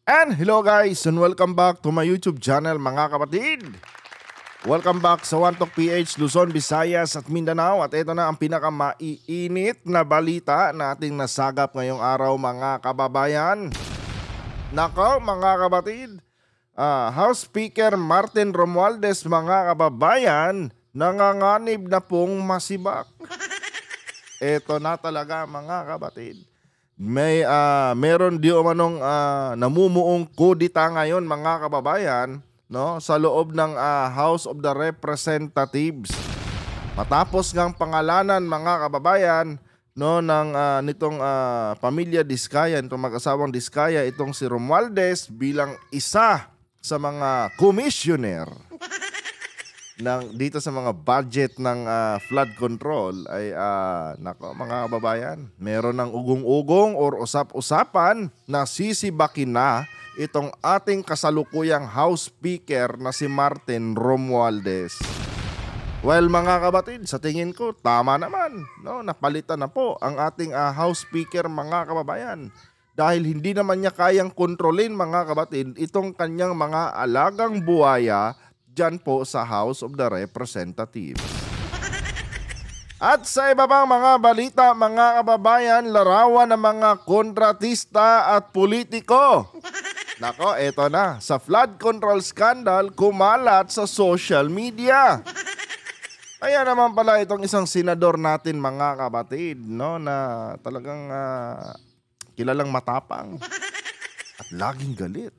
And hello guys and welcome back to my YouTube channel mga kapatid. Welcome back sa One Talk PH, Luzon, Visayas at Mindanao. At ito na ang pinakamaiinit na balita na ating nasagap ngayong araw mga kababayan. Nako mga kapatid, House Speaker Martin Romualdez mga kababayan, nanganganib na pong masibak. Ito na talaga mga kapatid. Meron di umanong namumuong kudita ngayon mga kababayan, no, sa loob ng House of the Representatives. Matapos ngang pangalanan mga kababayan, no, ng nitong pamilya Diskaya, itong mag-asawang Diskaya, itong si Romualdez bilang isa sa mga commissioner dito sa mga budget ng flood control ay nako mga kababayan, meron ng ugong-ugong or usap-usapan na sisibakin na itong ating kasalukuyang House Speaker na si Martin Romualdez. Well mga kabatid, sa tingin ko tama naman, no, napalitan na po ang ating House Speaker mga kababayan. Dahil hindi naman niya kayang kontrolin mga kabatid itong kanyang mga alagang buhaya dyan po sa House of the Representatives. At sa iba pang mga balita mga kababayan, larawan ng mga kontratista at politiko. Nako, eto na. Sa flood control scandal, kumalat sa social media. Kaya naman pala itong isang senador natin mga kabatid, no, na talagang kilalang matapang at laging galit.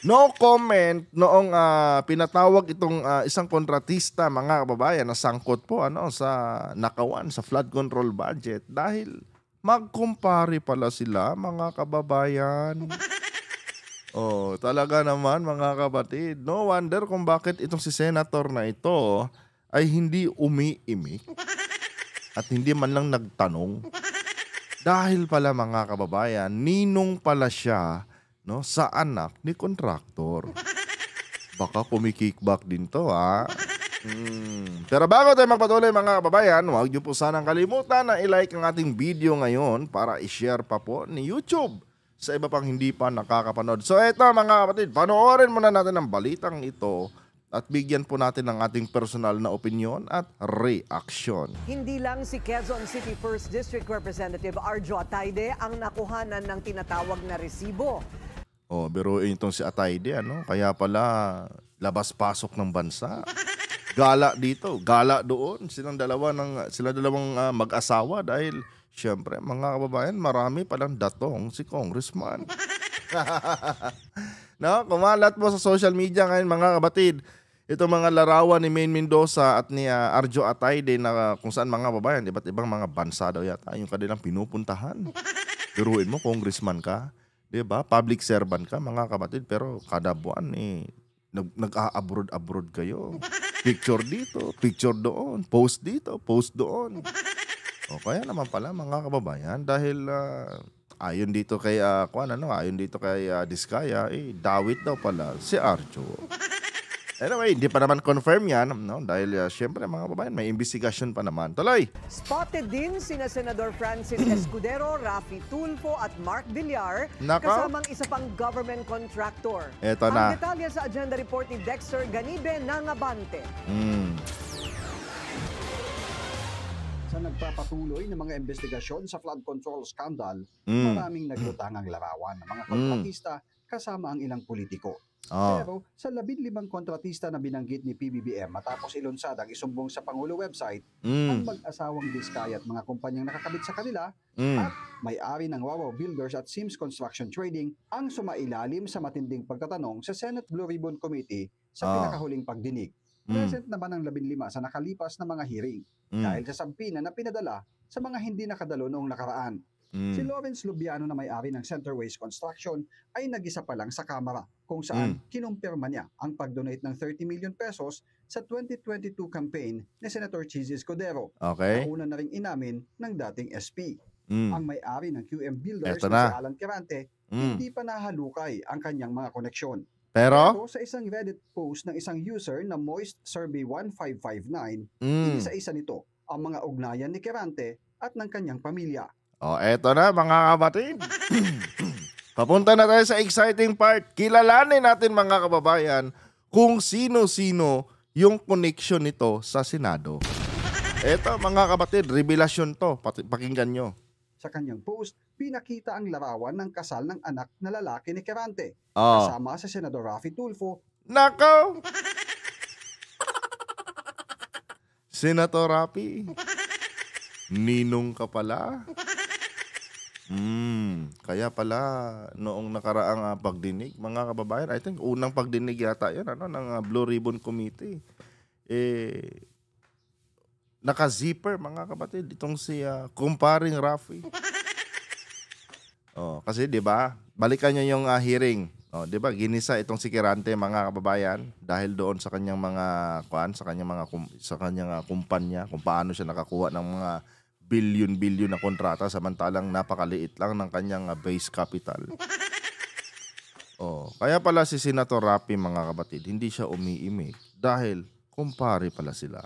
No comment noong pinatawag itong isang kontratista mga kababayan na sangkot po sa nakawan sa flood control budget dahil magkumpare pala sila mga kababayan. Oh, talaga naman mga kapatid. No wonder kung bakit itong si senator na ito ay hindi umiimik at hindi man lang nagtanong. Dahil pala mga kababayan, ninong pala siya, no, sa anak ni kontraktor. Baka kumikickback din to Pero bago tayo magpatuloy mga kababayan, huwag niyo po sanang kalimutan na i-like ang ating video ngayon para i-share pa po ni YouTube sa iba pang hindi pa nakakapanood. So eto mga kapatid, panoorin muna natin ang balitang ito at bigyan po natin ng ating personal na opinion at reaksyon. Hindi lang si Quezon City 1st District Representative Arjo Atayde ang nakuhanan ng tinatawag na resibo. Oh, biruin itong si Atayde, kaya pala labas-pasok ng bansa. Gala dito, gala doon. Silang dalawang mag-asawa dahil syempre mga kababayan, marami palang datong si Congressman. No, kumalat po sa social media ngayon mga kabatid. Ito mga larawan ni Maine Mendoza at ni Arjo Atayde na kung saan mga kababayan, iba't ibang mga bansa daw yata yung kanilang pinupuntahan. Biruin mo, congressman ka. Diba? Public servant ka mga kapatid, pero kada buwan nag-a-abroad kayo. Picture dito, picture doon, post dito, post doon. O kaya naman pala mga kababayan, dahil ayon dito kay Diskaya, dawit daw pala si Arjo. Anyway, hindi pa naman confirm yan, no? Dahil syempre mga kababayan, may investigasyon pa naman. Tuloy! Spotted din sina Senador Francis Escudero, Raffy Tulfo at Mark Villar, kasamang isa pang government contractor. Eto na. Ang detalye sa agenda report ni Dexter Ganibe Nangabante. Sa nagpapatuloy ng mga investigasyon sa flood control scandal, maraming naglutang ang larawan ng mga kontratista kasama ang ilang politiko. Pero sa 15 kontratista na binanggit ni PBBM matapos ilunsad ang isumbong sa Pangulo website, ang mag-asawang Diskaya at mga kumpanyang nakakabit sa kanila at may-ari ng Wawaw Builders at Sims Construction Trading ang sumailalim sa matinding pagtatanong sa Senate Blue Ribbon Committee sa pinakahuling pagdinig. Present naman ang 15 sa nakalipas na mga hearing dahil sa sampina na pinadala sa mga hindi nakadalo noong nakaraan. Si Lawrence Lubiano na may-ari ng Centerways Construction ay nag-isa pa lang sa Kamara kung saan kinumpirma niya ang pag-donate ng 30 million pesos sa 2022 campaign ni Senator Chizzy Escudero. Okay. Nauna na rin inamin ng dating SP. Ang may-ari ng QM Builders Eto na si na. Alan Quirante, hindi pa nahalukay ang kanyang mga koneksyon. Pero Sa isang Reddit post ng isang user na Moist Survey 1559, isa-isa nito ang mga ugnayan ni Quirante at ng kanyang pamilya. eto na mga kapatid. Papunta na tayo sa exciting part. Kilalanin natin mga kababayan kung sino-sino yung connection nito sa Senado. Eto mga kapatid, revelasyon to. Pakinggan nyo. Sa kanyang post, pinakita ang larawan ng kasal ng anak na lalaki ni Quirante. Kasama si Senador Raffy Tulfo. Nako! Senator Raffy, ninong ka pala? Kaya pala noong nakaraang pagdinig, mga kababayan, I think unang pagdinig yata yan ng Blue Ribbon Committee. Naka-zipper mga kapatid itong si kumparing Raffy. Kasi 'di ba? Balikan niyo yung hearing. 'Di ba? Ginisa itong si Quirante mga kababayan dahil doon sa kanyang mga sa kanyang kumpanya kung paano siya nakakuha ng mga billion na kontrata samantalang napakaliit lang ng kanyang base capital. Kaya pala si Senator Raffy mga kapatid, hindi siya umiimik dahil kumpare pala sila.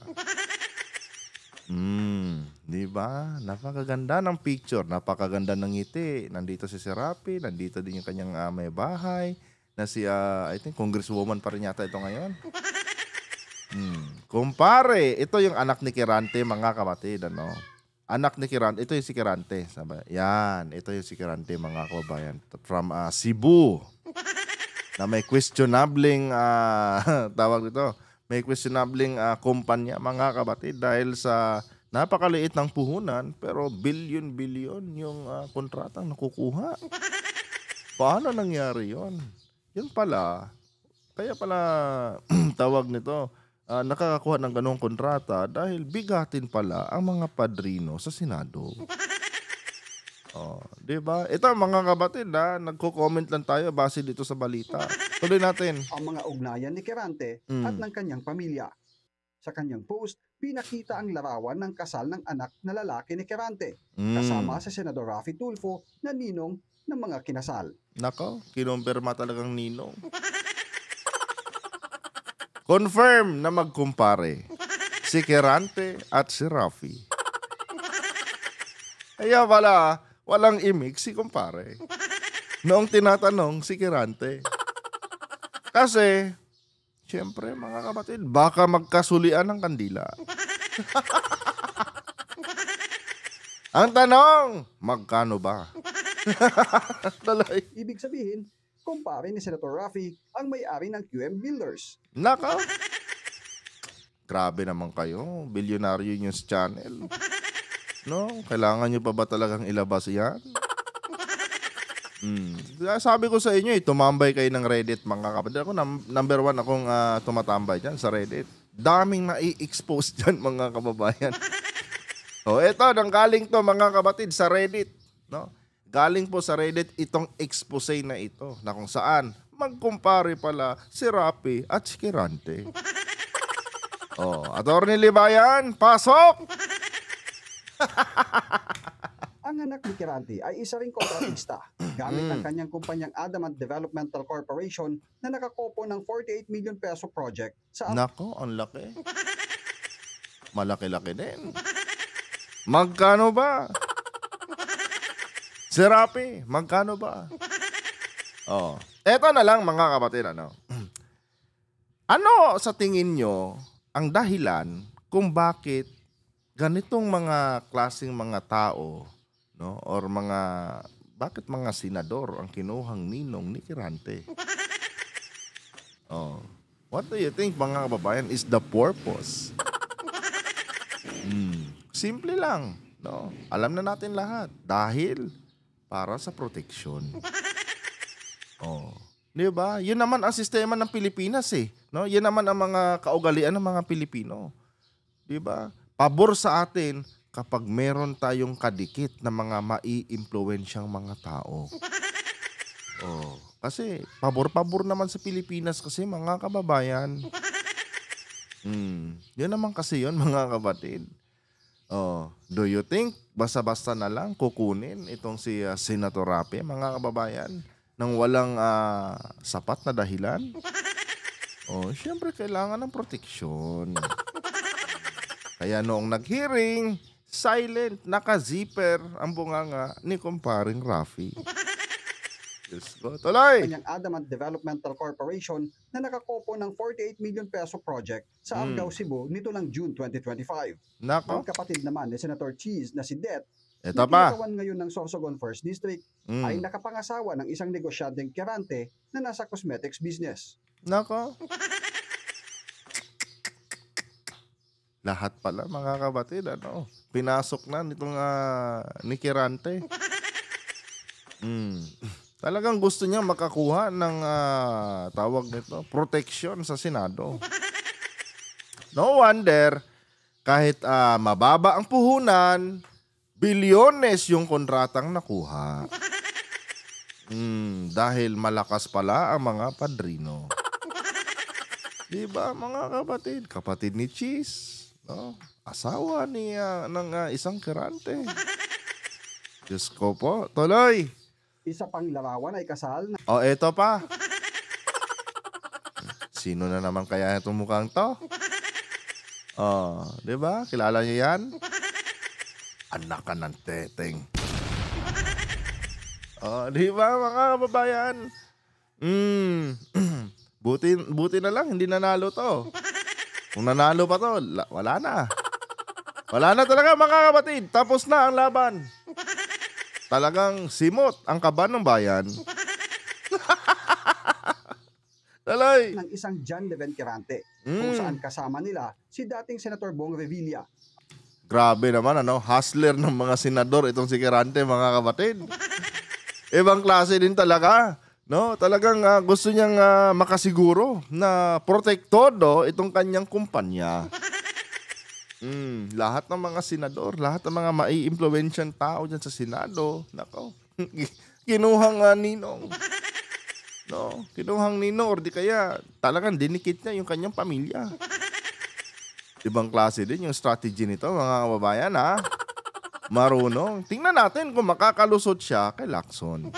Di ba? Napakaganda ng picture, napakaganda ng ngiti. Nandito si Raffy, nandito din yung kanyang may bahay na si I think congresswoman pa rin yata ito ngayon. Kumpare, ito yung anak ni Quirante mga kapatid, Anak ni Quirante, ito yung si Quirante. Yan, ito yung si Quirante mga kababayan from Cebu. Na may questionabling tawag dito. May questionabling kumpanya mga kapatid dahil sa napakaliit ng puhunan pero billion yung kontratang nakukuha. Paano nangyari yon? Yun pala, kaya pala tawag nito, nakakakuha ng ganong kontrata dahil bigatin pala ang mga padrino sa Senado. Diba? Ito mga kapatid nagko-comment lang tayo base dito sa balita. Tuloy natin. Ang mga ugnayan ni Quirante at ng kanyang pamilya. Sa kanyang post, pinakita ang larawan ng kasal ng anak na lalaki ni Quirante. Kasama si Senador Raffy Tulfo na ninong ng mga kinasal. Nako, kinumpirma talagang ninong. Confirm na magkumpare si Quirante at si Raffy. Kaya pala, walang imik si kumpare. Noong tinatanong si Quirante. Kasi, siyempre mga kapatid, baka magkasulian ng kandila. Ang tanong, magkano ba? Ibig sabihin, kumpare ni Senator Raffy ang may-ari ng QM Builders. Nako. Grabe naman kayo, Bilyonaryo News Channel. No, kailangan nyo pa ba talagang ilabas yan? Sabi ko sa inyo, tumambay kayo ng Reddit mga kapatid. Ako, number 1 akong tumatambay dyan sa Reddit. Daming na-i-expose dyan mga kababayan. Eto, nanggaling to mga kapatid sa Reddit. No? Galing po sa Reddit itong expose na ito na kung saan magkumpare pala si Raffy at si Quirante. Attorney Libayan, pasok! Ang anak ni Quirante ay isa ring kontratista gamit ang kanyang kumpanyang Adamant Developmental Corporation na nakakopo ng 48 million peso project sa... Nako, ang laki. Malaki-laki din. Magkano ba? Si Raffy, magkano ba? Eto na lang mga kapatid, Ano sa tingin nyo ang dahilan kung bakit ganitong mga klaseng mga tao, no, or bakit mga senador ang kinuhang ninong ni Quirante? What do you think mga kababayan is the purpose? Simple lang, no? Alam na natin lahat dahil para sa proteksyon. Di ba? Yun naman ang sistema ng Pilipinas no? Yun naman ang mga kaugalian ng mga Pilipino. Di ba? Pabor sa atin kapag meron tayong kadikit na mga mai-impluwensyang mga tao. Kasi pabor-pabor naman sa Pilipinas kasi mga kababayan. Yun naman kasi yun mga kapatid. Do you think basta-basta na lang kukunin itong si Senator Raffy mga kababayan nang walang sapat na dahilan? Siyempre kailangan ng proteksyon. Kaya noong nag-hearing, silent, naka-zipper ang bunganga ni kumparing Raffy. Diyos ko. Tuloy! Kanyang Adamant Developmental Corporation na nakakopo ng 48 million peso project sa Argao, Cebu nito lang June 2025. Nako. Ang kapatid naman ni Senator Cheese na si Det, Ito na pa. kinakawan ngayon ng Sorsogon First District, ay nakapangasawa ng isang negosyanteng kirante na nasa cosmetics business. Nako. Lahat pala mga kapatid, pinasok na nitong ni Kirante. Talagang gusto niya makakuha ng tawag nito, protection sa Senado. No wonder, kahit mababa ang puhunan, bilyones yung kontratang nakuha. Dahil malakas pala ang mga padrino. Diba mga kapatid? Kapatid ni Cheese. No? Asawa niya ng isang kirante. Diyos ko po. Tuloy. Isa pang larawan ay kasal na Eto pa. Sino na naman kaya itong mukhang to? Diba? Kilala niyo yan? Anak ka ng teteng. Diba mga kababayan? Buti na lang, hindi nanalo to. Kung nanalo pa to, wala na. Wala na talaga mga kapatid. Tapos na ang laban. Talagang simot ang kaban ng bayan. Talay. ng isang John Leven Kirante, kung saan kasama nila si dating Senator Bong Revilla. Grabe naman, hustler ng mga senador itong si Kirante, mga kapatid. Ibang klase din talaga. No, talagang gusto niyang makasiguro na protektado itong kanyang kumpanya. Lahat ng mga senador, lahat ng mga mai-impluwensyan tao dyan sa Senado, nako, kinuhang ninong. No, kinuhang ninong or di kaya talagang dinikit niya yung kanyang pamilya. Ibang klase din yung strategy nito, mga kababayan, marunong. Tingnan natin kung makakalusot siya kay Lacson.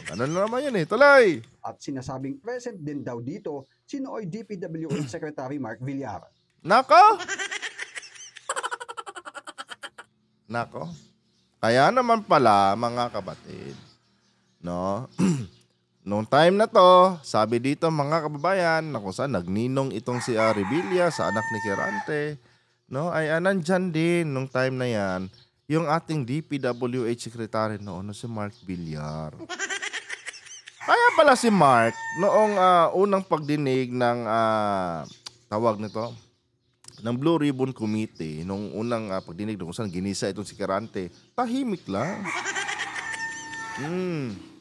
Ganun na naman yun Tuloy. At sinasabing present din daw dito si nooy DPWH Secretary Mark Villar. Nako. Nako. Kaya naman pala mga kapatid, no? Noong time na to, sabi dito mga kababayan, na kung saan nagninong itong si Revilla sa anak ni Kirante, no? Ay nandyan din nung time na yan, yung ating DPWH Secretary noon, si Mark Villar. Kaya pala si Mark, noong unang pagdinig ng tawag nito, ng Blue Ribbon Committee, nung unang pagdinig kung saan ginisa itong si Kirante, tahimik lang.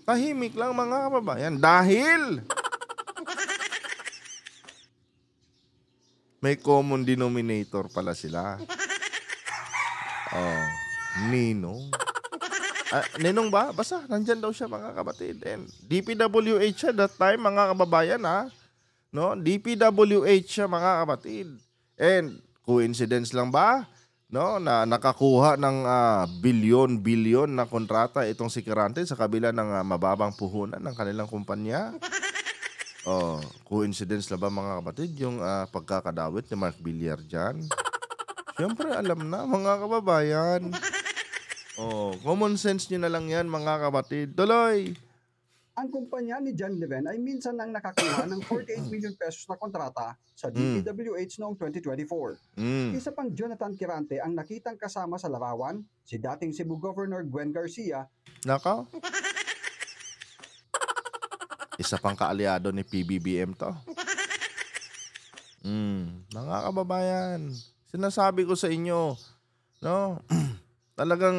Tahimik lang mga kababayan. Dahil may common denominator pala sila. Ninong. Ninong ba? Basta, nandyan daw siya mga kapatid. And DPWH siya that time mga kababayan No? DPWH siya mga kapatid. And coincidence lang ba? No, na nakakuha ng bilyon-bilyon na kontrata itong si Kirante sa kabila ng mababang puhunan ng kanilang kumpanya. Coincidence lang ba mga kapatid yung pagkakadawit ni Mark Villar dyan? Siyempre alam na mga kababayan. Common sense nyo na lang yan mga kapatid. Tuloy! Ang kumpanya ni John Leven ay minsan nang nakakuha ng 48 million pesos na kontrata sa DPWH noong 2024. Isa pang Jonathan Kirante ang nakitang kasama sa larawan, si dating Cebu Governor Gwen Garcia. Nako. Isa pang kaalyado ni PBBM to. Mga kababayan, sinasabi ko sa inyo, no? Talagang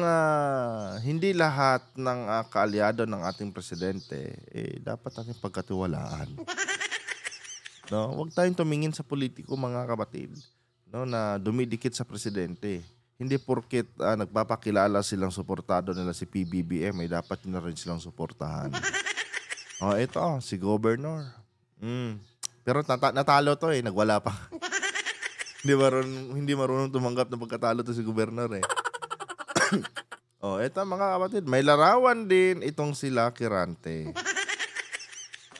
hindi lahat ng kaalyado ng ating presidente dapat natin pagkatiwalaan. No, huwag tayong tumingin sa politiko mga kapatid, no, na dumidikit sa presidente. Hindi porket nagpapakilala silang suportado nila si PBBM dapat na rin silang suportahan. Ito si Governor. Pero natalo to nagwala pa. Hindi marunong tumanggap ng pagkatalo to si Governor Eto mga kapatid, may larawan din itong sila Kirante.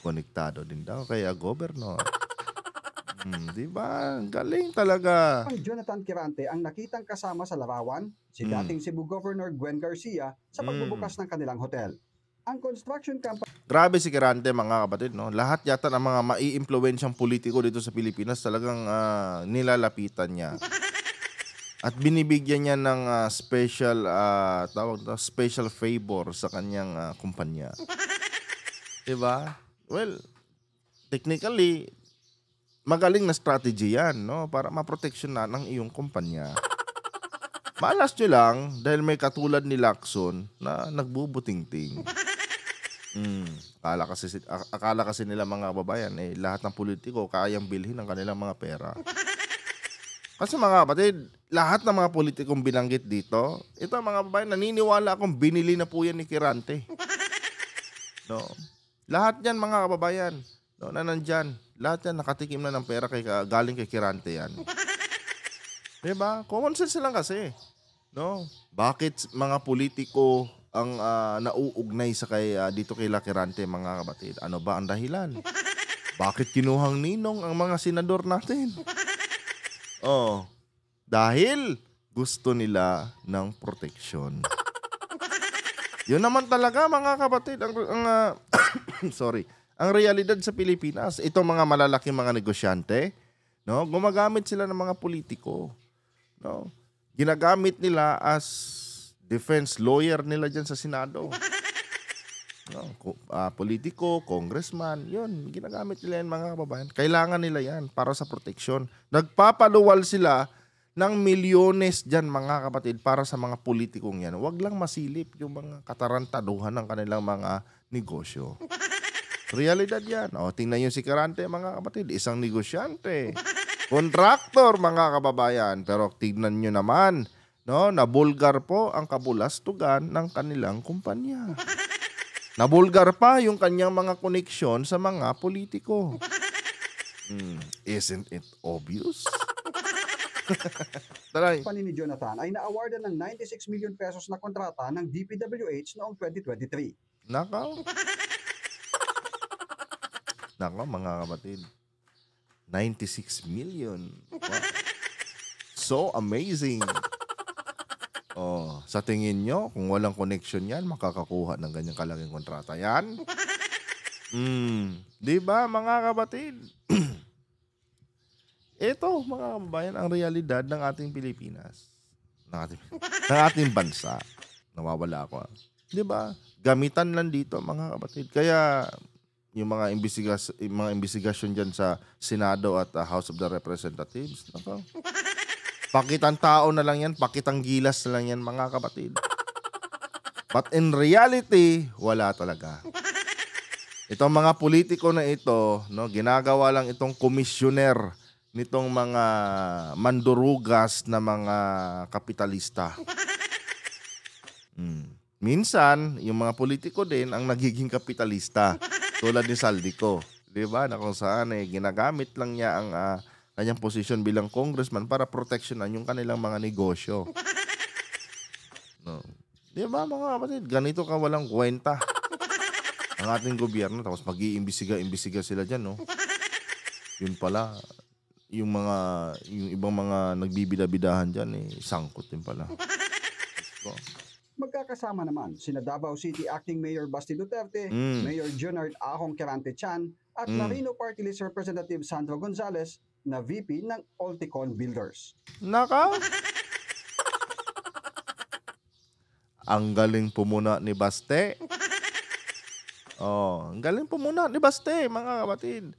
Konektado din daw kay Governor. Diba? Galing talaga. Ang Jonathan Kirante ang nakitang kasama sa larawan, si dating Cebu Governor Gwen Garcia sa pagbubukas ng kanilang hotel. Ang construction company Grabe si Kirante, mga kapatid, no? Lahat yata ng mga maiimpluwensyang politiko dito sa Pilipinas talagang nilalapitan niya. At binibigyan niya ng special favor sa kanyang kumpanya. 'Di ba? Well, technically magaling na strategy 'yan, no? Para maproteksyonan ng iyong kumpanya. Malas nyo lang dahil may katulad ni Lacson na nagbubuting-ting. Akala kasi nila, mga kababayan, lahat ng politiko kayang bilhin ang kanilang mga pera. Kasi mga kapatid, lahat ng mga politikong binanggit dito, ito mga kababayan, naniniwala akong binili na po yan ni Kirante. No. Lahat yan, mga kababayan, no, na nandyan, lahat yan nakatikim na ng pera galing kay Kirante yan. Diba? Common sense lang kasi. No? Bakit mga politiko ang nauugnay sa dito kay Kirante, mga kapatid? Ano ba ang dahilan? Bakit kinuhang ninong ang mga senador natin? Dahil gusto nila ng proteksyon. Yun naman talaga, mga kapatid, ang realidad sa Pilipinas. Itong mga malalaking mga negosyante, no, gumagamit sila ng mga politiko. No? Ginagamit nila as defense lawyer nila dyan sa Senado. No, politiko, congressman, yun, ginagamit nila yan, mga kababayan. Kailangan nila yan para sa proteksyon. Nagpapaluwal sila ng milyones dyan, mga kapatid, para sa mga politikong yan. Huwag lang masilip yung mga katarantaduhan ng kanilang mga negosyo. Realidad yan. Tingnan nyo si Kirante, mga kapatid, isang negosyante. Kontraktor, mga kababayan. Pero tignan nyo naman, no, nabulgar po ang kabulastugan ng kanilang kumpanya. Nabulgar pa yung kanyang mga koneksyon sa mga politiko. Isn't it obvious? Taray. Company ni Jonathan ay na-awardan ng 96 million pesos na kontrata ng DPWH noong 2023. Nakaw, mga kapatid. 96 million. Wow. So amazing. Sa tingin nyo, kung walang connection yan, makakakuha ng ganyang kalaking kontrata yan? Di ba, mga kapatid? Ito, mga kababayan, ang realidad ng ating Pilipinas. Ng ating bansa. Nawawala ako. Di ba? Gamitan lang dito, mga kapatid. Kaya yung mga investigasyon dyan sa Senado at House of the Representatives, pakitang tao na lang yan, pakitang gilas na lang yan, mga kapatid. But in reality, wala talaga. Itong mga politiko na ito, no, ginagawa lang itong komisyoner nitong mga mandurugas na mga kapitalista. Minsan, yung mga politiko din ang nagiging kapitalista. Tulad ni Saldico. Diba? Na kung saan ginagamit lang niya ang kanyang posisyon bilang congressman para proteksyonan yung kanilang mga negosyo. No. Di ba, mga kapatid? Ganito ka walang kwenta ang ating gobyerno. Tapos mag-iimbisiga sila dyan, no? Yun pala, yung ibang mga nagbibida-bidahan dyan, sangkot din pala. So, magkakasama naman sina Davao City Acting Mayor Basti Duterte, Mayor Junard Ahong Kirante Chan, at Marino Party List Representative Sandro Gonzales na VP ng Alticon Builders. Naka? Ang galing pumuna ni Baste. Ang galing pumuna ni Baste, mga kapatid.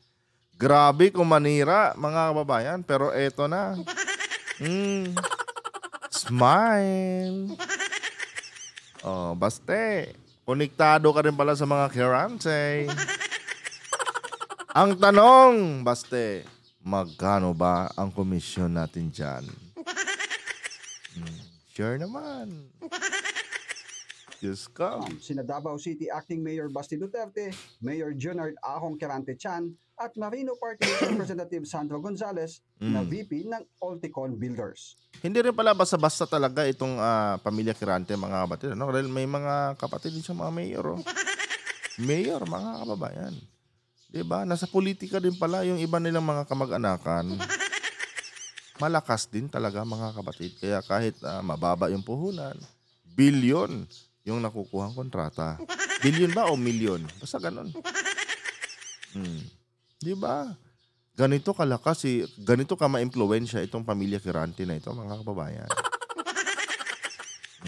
Grabe kung manira, mga kababayan. Pero eto na. Smile. Baste, konektado ka rin pala sa mga Kirante. Ang tanong, Baste, magkano ba ang komisyon natin dyan? Sure naman. Diyos ka. Sina Davao City Acting Mayor Basti Duterte, Mayor Junard Ahong Kirante Chan, at Marino Party Representative Sandro Gonzales na VP ng Alticon Builders. Hindi rin pala basta-basta talaga itong pamilya Kirante, mga kapatid. No? Dahil may mga kapatid din sa mga mayor. Mayor, mga kababayan. Diba? Nasa politika din pala yung iba nilang mga kamag-anakan. Malakas din talaga, mga kapatid. Kaya kahit mababa yung puhunan, bilyon yung nakukuhang kontrata. Billion ba o million? Basta ganun. Di ba? Ganito kalakas, ganito ka ma-impluwensya itong pamilya Kirante na ito, mga kababayan.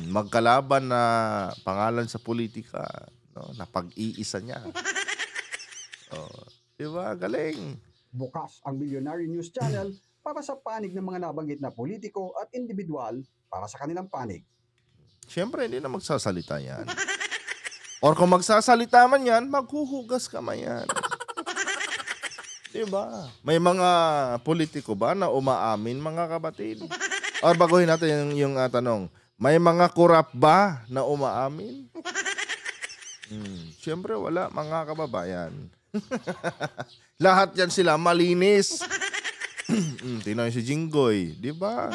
Magkalaban na pangalan sa politika, no? Na pag-iisa niya. Di ba? Galing. Bukas ang Millionaire News Channel para sa panig ng mga nabanggit na politiko at individual para sa kanilang panig. Siyempre, hindi na magsasalita yan. Or kung magsasalita man yan, maghuhugas ka man yan. Diba? May mga politiko ba na umaamin, mga kapatid? Or baguhin natin yung tanong, may mga kurap ba na umaamin? Siyempre, wala, mga kababayan. Lahat yan sila malinis. Tinoy si Jinggoy, diba?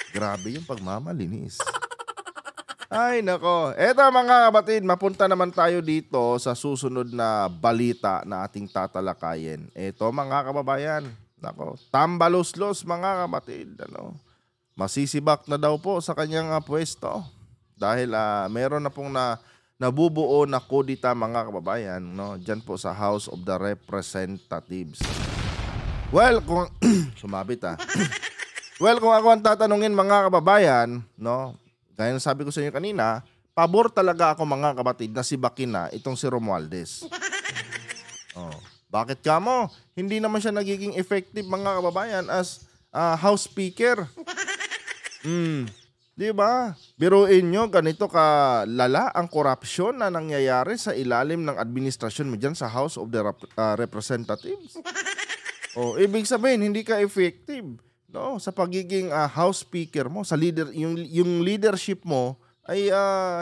Grabe yung pagmamalinis. Ay, nako. Eto mga kapatid, mapunta naman tayo dito sa susunod na balita na ating tatalakayin. Eto mga kababayan, nako, tambalos-los mga kapatid. Masisibak na daw po sa kanyang pwesto. Dahil meron na pong nabubuo na kodita mga kababayan, no? Diyan po sa House of the Representatives. Well, kung sumabit Well, kung ako ang tatanungin mga kababayan, no? Gaya ng sabi ko sa inyo kanina, pabor talaga ako mga kapatid na sibakin na itong si Romualdez. Bakit ka mo? Hindi naman siya nagiging effective mga kababayan as House Speaker. Di ba? Biruin nyo, ganito kalala ang korupsyon na nangyayari sa ilalim ng administrasyon mo dyan sa House of the Representatives. Ibig sabihin, hindi ka effective. No, sa pagiging House Speaker mo, sa yung leadership mo ay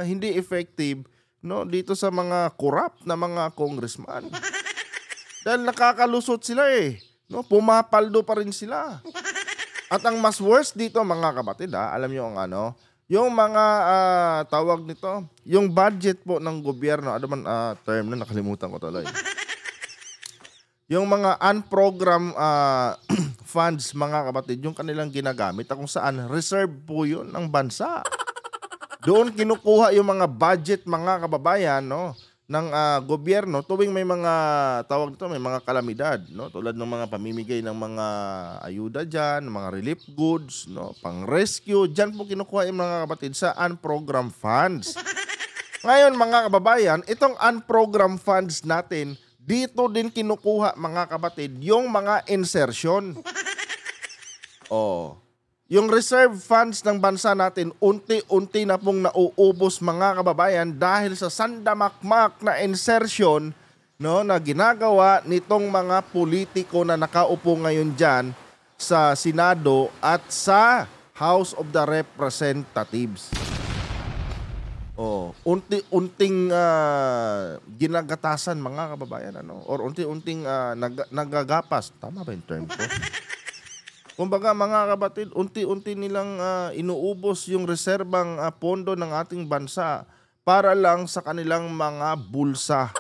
hindi effective, no, dito sa mga corrupt na mga congressman. Dahil nakakalusot sila no, pumapaldo pa rin sila. At ang mas worst dito mga kapatid, alam niyo ang yung mga tawag nito, yung budget po ng gobyerno, ano man term na nakalimutan ko tuloy. Yung mga unprogrammed funds, mga kapatid, yung kanilang ginagamit, kung saan reserve po yun ng bansa. Doon kinukuha yung mga budget, mga kababayan, no, ng gobyerno tuwing may mga tawag nito, may mga kalamidad, no, tulad ng mga pamimigay ng mga ayuda dyan, mga relief goods, no, pang rescue, dyan po kinukuha yung mga kapatid sa unprogrammed funds. Ngayon mga kababayan, itong unprogrammed funds natin, dito din kinukuha mga kapatid yung mga insertion. Yung reserve funds ng bansa natin unti-unti na pong nauubos mga kababayan dahil sa sandamakmak na insertion, no, na ginagawa nitong mga politiko na nakaupo ngayon dyan sa Senado at sa House of the Representatives. Unti-unting ginagatasan mga kababayan, or unti-unting nagagapas. Tama ba yung term ko? Kumbaga mga kapatid, unti-unti nilang inuubos yung reserbang pondo ng ating bansa para lang sa kanilang mga bulsa.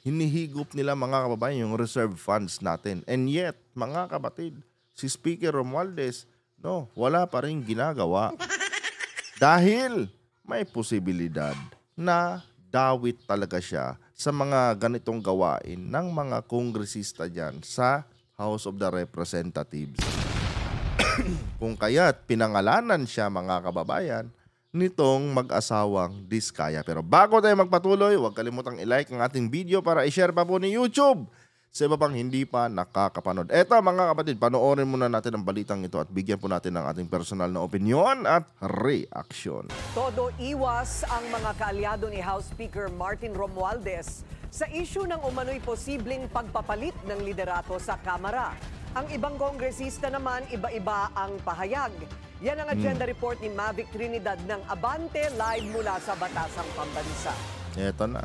Hinihigop nila mga kababayan yung reserve funds natin. And yet, mga kapatid, si Speaker Romualdez, no, wala pa rin ginagawa. Dahil may posibilidad na dawit talaga siya sa mga ganitong gawain ng mga kongresista dyan sa House of the Representatives. Kung kaya't pinangalanan siya mga kababayan nitong mag-asawang Diskaya. Pero bago tayo magpatuloy, huwag kalimutang i-like ang ating video para i-share pa po ni YouTube sa iba pang hindi pa nakakapanood. Eto mga kapatid, panoorin muna natin ang balitang ito at bigyan po natin ng ating personal na opinion at reaksyon. Todo iwas ang mga kaalyado ni House Speaker Martin Romualdez sa issue ng umano'y posibleng pagpapalit ng liderato sa Kamara. Ang ibang kongresista naman, iba-iba ang pahayag. Yan ang agenda report ni Mavic Trinidad ng Abante live mula sa Batasang Pambansa. Eto na.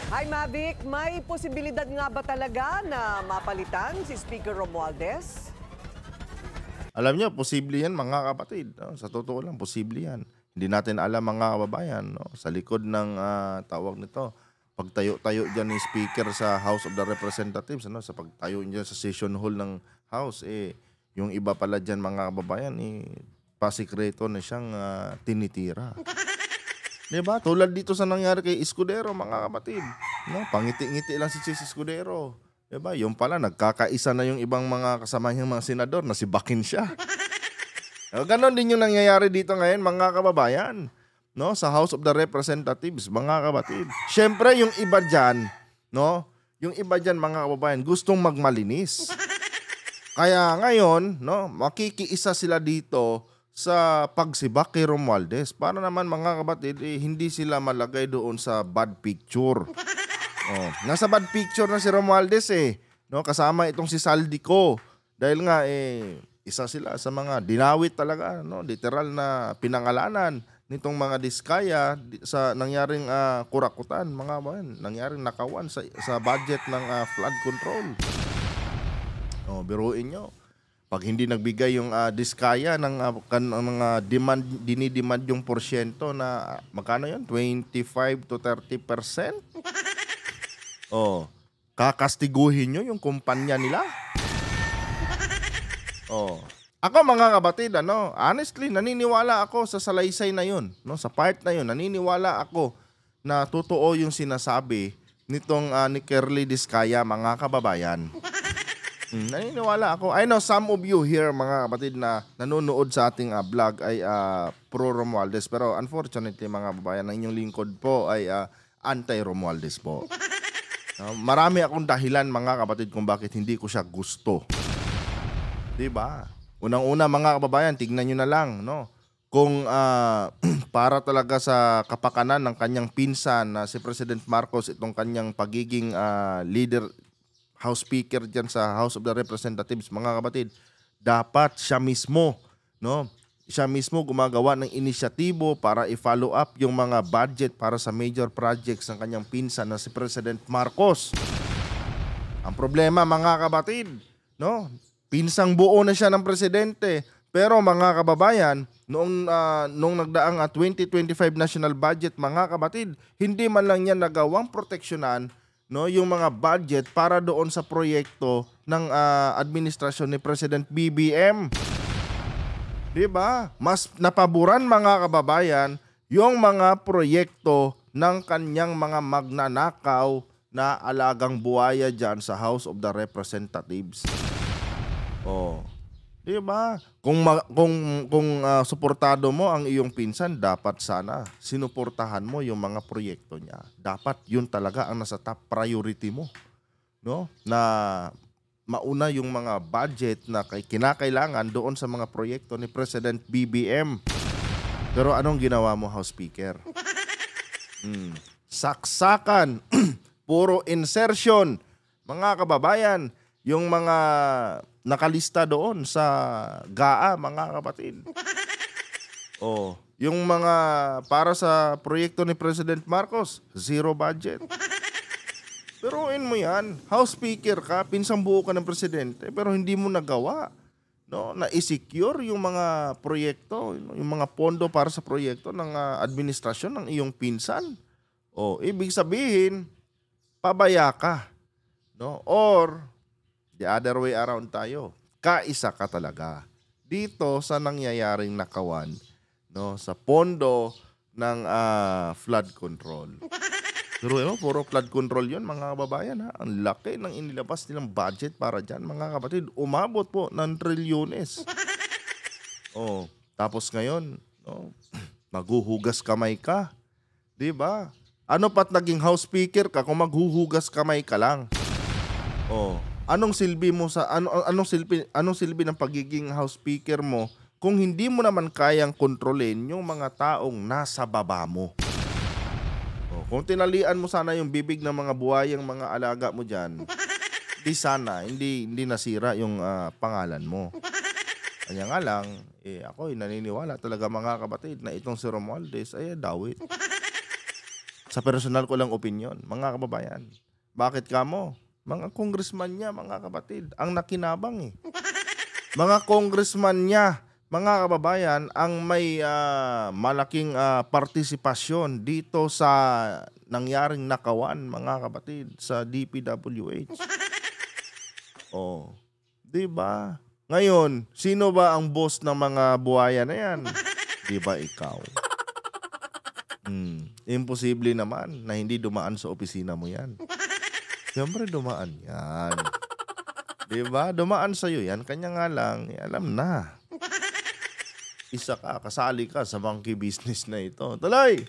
Hi Mavic, may posibilidad nga ba talaga na mapalitan si Speaker Romualdez? Alam niyo, posible yan mga kapatid. No? Sa totoo lang, posible yan. Hindi natin alam mga kababayan. No? Sa likod ng tawag nito, pagtayo-tayo dyan ni Speaker sa House of the Representatives, sa pagtayo dyan sa session hall ng House, yung iba pala dyan mga kababayan, pasikreto na siyang tinitira. Diba? Tulad dito sa nangyari kay Escudero, mga kapatid. No? Pangiti-ngiti lang si Chis Escudero. Diba? Yung pala, nagkakaisa na yung ibang mga kasama niyang mga senador na si Bakin siya. Ganon din yung nangyayari dito ngayon, mga kababayan. No? Sa House of the Representatives, mga kapatid. Siyempre, yung iba dyan, no? Yung iba dyan, mga kababayan, gustong magmalinis. Kaya ngayon, no, makikiisa sila dito sa pagsibak kay Romualdez para naman, mga kapatid, hindi sila malagay doon sa bad picture. Nasa bad picture na si Romualdez no, kasama itong si Saldico dahil nga isa sila sa mga dinawit talaga, no, literal na pinangalanan nitong mga diskaya sa nangyaring kurakutan, mga kababayan, nangyaring nakawan sa budget ng flood control. Biruin nyo. Pag hindi nagbigay yung diskaya ng mga dinidemand yung porsyento na magkano yun? 25 to 30%? Kakastiguhin nyo yung kumpanya nila? Ako, mga kapatid, honestly, naniniwala ako sa salaysay na yun. No? Sa part na yun, naniniwala ako na totoo yung sinasabi nitong ni Kerly Diskaya, mga kababayan. Naniniwala ako. I know some of you here, mga kapatid, na nanonood sa ating vlog ay pro-Romualdez. Pero unfortunately, mga kababayan, ang inyong lingkod po ay anti-Romualdez po. Marami akong dahilan, mga kapatid, kung bakit hindi ko siya gusto. Diba? Unang-una, mga kababayan, tignan nyo na lang, no? Kung para talaga sa kapakanan ng kanyang pinsan na si President Marcos, itong kanyang pagiging leader, House Speaker dyan sa House of the Representatives, mga kapatid, dapat siya mismo, no? Siya mismo gumagawa ng inisyatibo para i-follow up yung mga budget para sa major projects ng kanyang pinsan na si President Marcos. Ang problema, mga kapatid, no? Pinsang buo na siya ng presidente. Pero, mga kababayan, noong nagdaang 2025 national budget, mga kapatid, hindi man lang niya nagawang proteksyonan, no, yung mga budget para doon sa proyekto ng administrasyon ni President BBM. Diba? Mas napaboran, mga kababayan, yung mga proyekto ng kanyang mga magnanakaw na alagang buhaya dyan sa House of the Representatives. Diba? Kung suportado mo ang iyong pinsan, dapat sana sinuportahan mo yung mga proyekto niya. Dapat yun talaga ang nasa top priority mo, no? Na mauna yung mga budget na kinakailangan doon sa mga proyekto ni President BBM. Pero anong ginawa mo, House Speaker? Saksakan, puro insertion. Mga kababayan, yung mga nakalista doon sa GAA, mga kapatid. Yung mga para sa proyekto ni President Marcos, zero budget. Peruin mo yan. House Speaker ka, pinsang buo ka ng presidente, pero hindi mo nagawa, no, na i-secure yung mga proyekto, yung mga pondo para sa proyekto ng administrasyon ng iyong pinsan. Ibig sabihin, pabaya ka, no? Or the other way around tayo. Kaisa ka talaga dito sa nangyayaring nakawan, no, sa pondo ng flood control. Pero puro flood control yun, mga kababayan, ha? Ang laki ng inilabas nilang budget para dyan, mga kapatid. Umabot po ng trilyones. Tapos ngayon, no, maghuhugas kamay ka. Diba? Ano pat naging House Speaker ka kung maghuhugas kamay ka lang? Anong silbi mo sa anong silbi ng pagiging House Speaker mo kung hindi mo naman kayang kontrolin yung mga taong nasa baba mo? Kung tinalian mo sana yung bibig ng mga buhayang mga alaga mo diyan, di sana hindi nasira yung pangalan mo. Kanya nga lang, ako naniniwala talaga, mga kapatid, na itong si Romualdez ay dawit. Sa personal ko lang opinion, mga kababayan. Bakit kamo? Mga congressman niya, mga kapatid, ang nakinabang Mga congressman niya, mga kababayan, ang may malaking partisipasyon dito sa nangyaring nakawan, mga kapatid, sa DPWH. Diba? Ngayon, sino ba ang boss ng mga buhaya na yan? Diba ikaw? Imposible naman na hindi dumaan sa opisina mo yan. Siyempre dumaan yan. Diba? Dumaan sa'yo yan. Kanya nga lang, alam na. Isa ka, kasali ka sa monkey business na ito. Tuloy!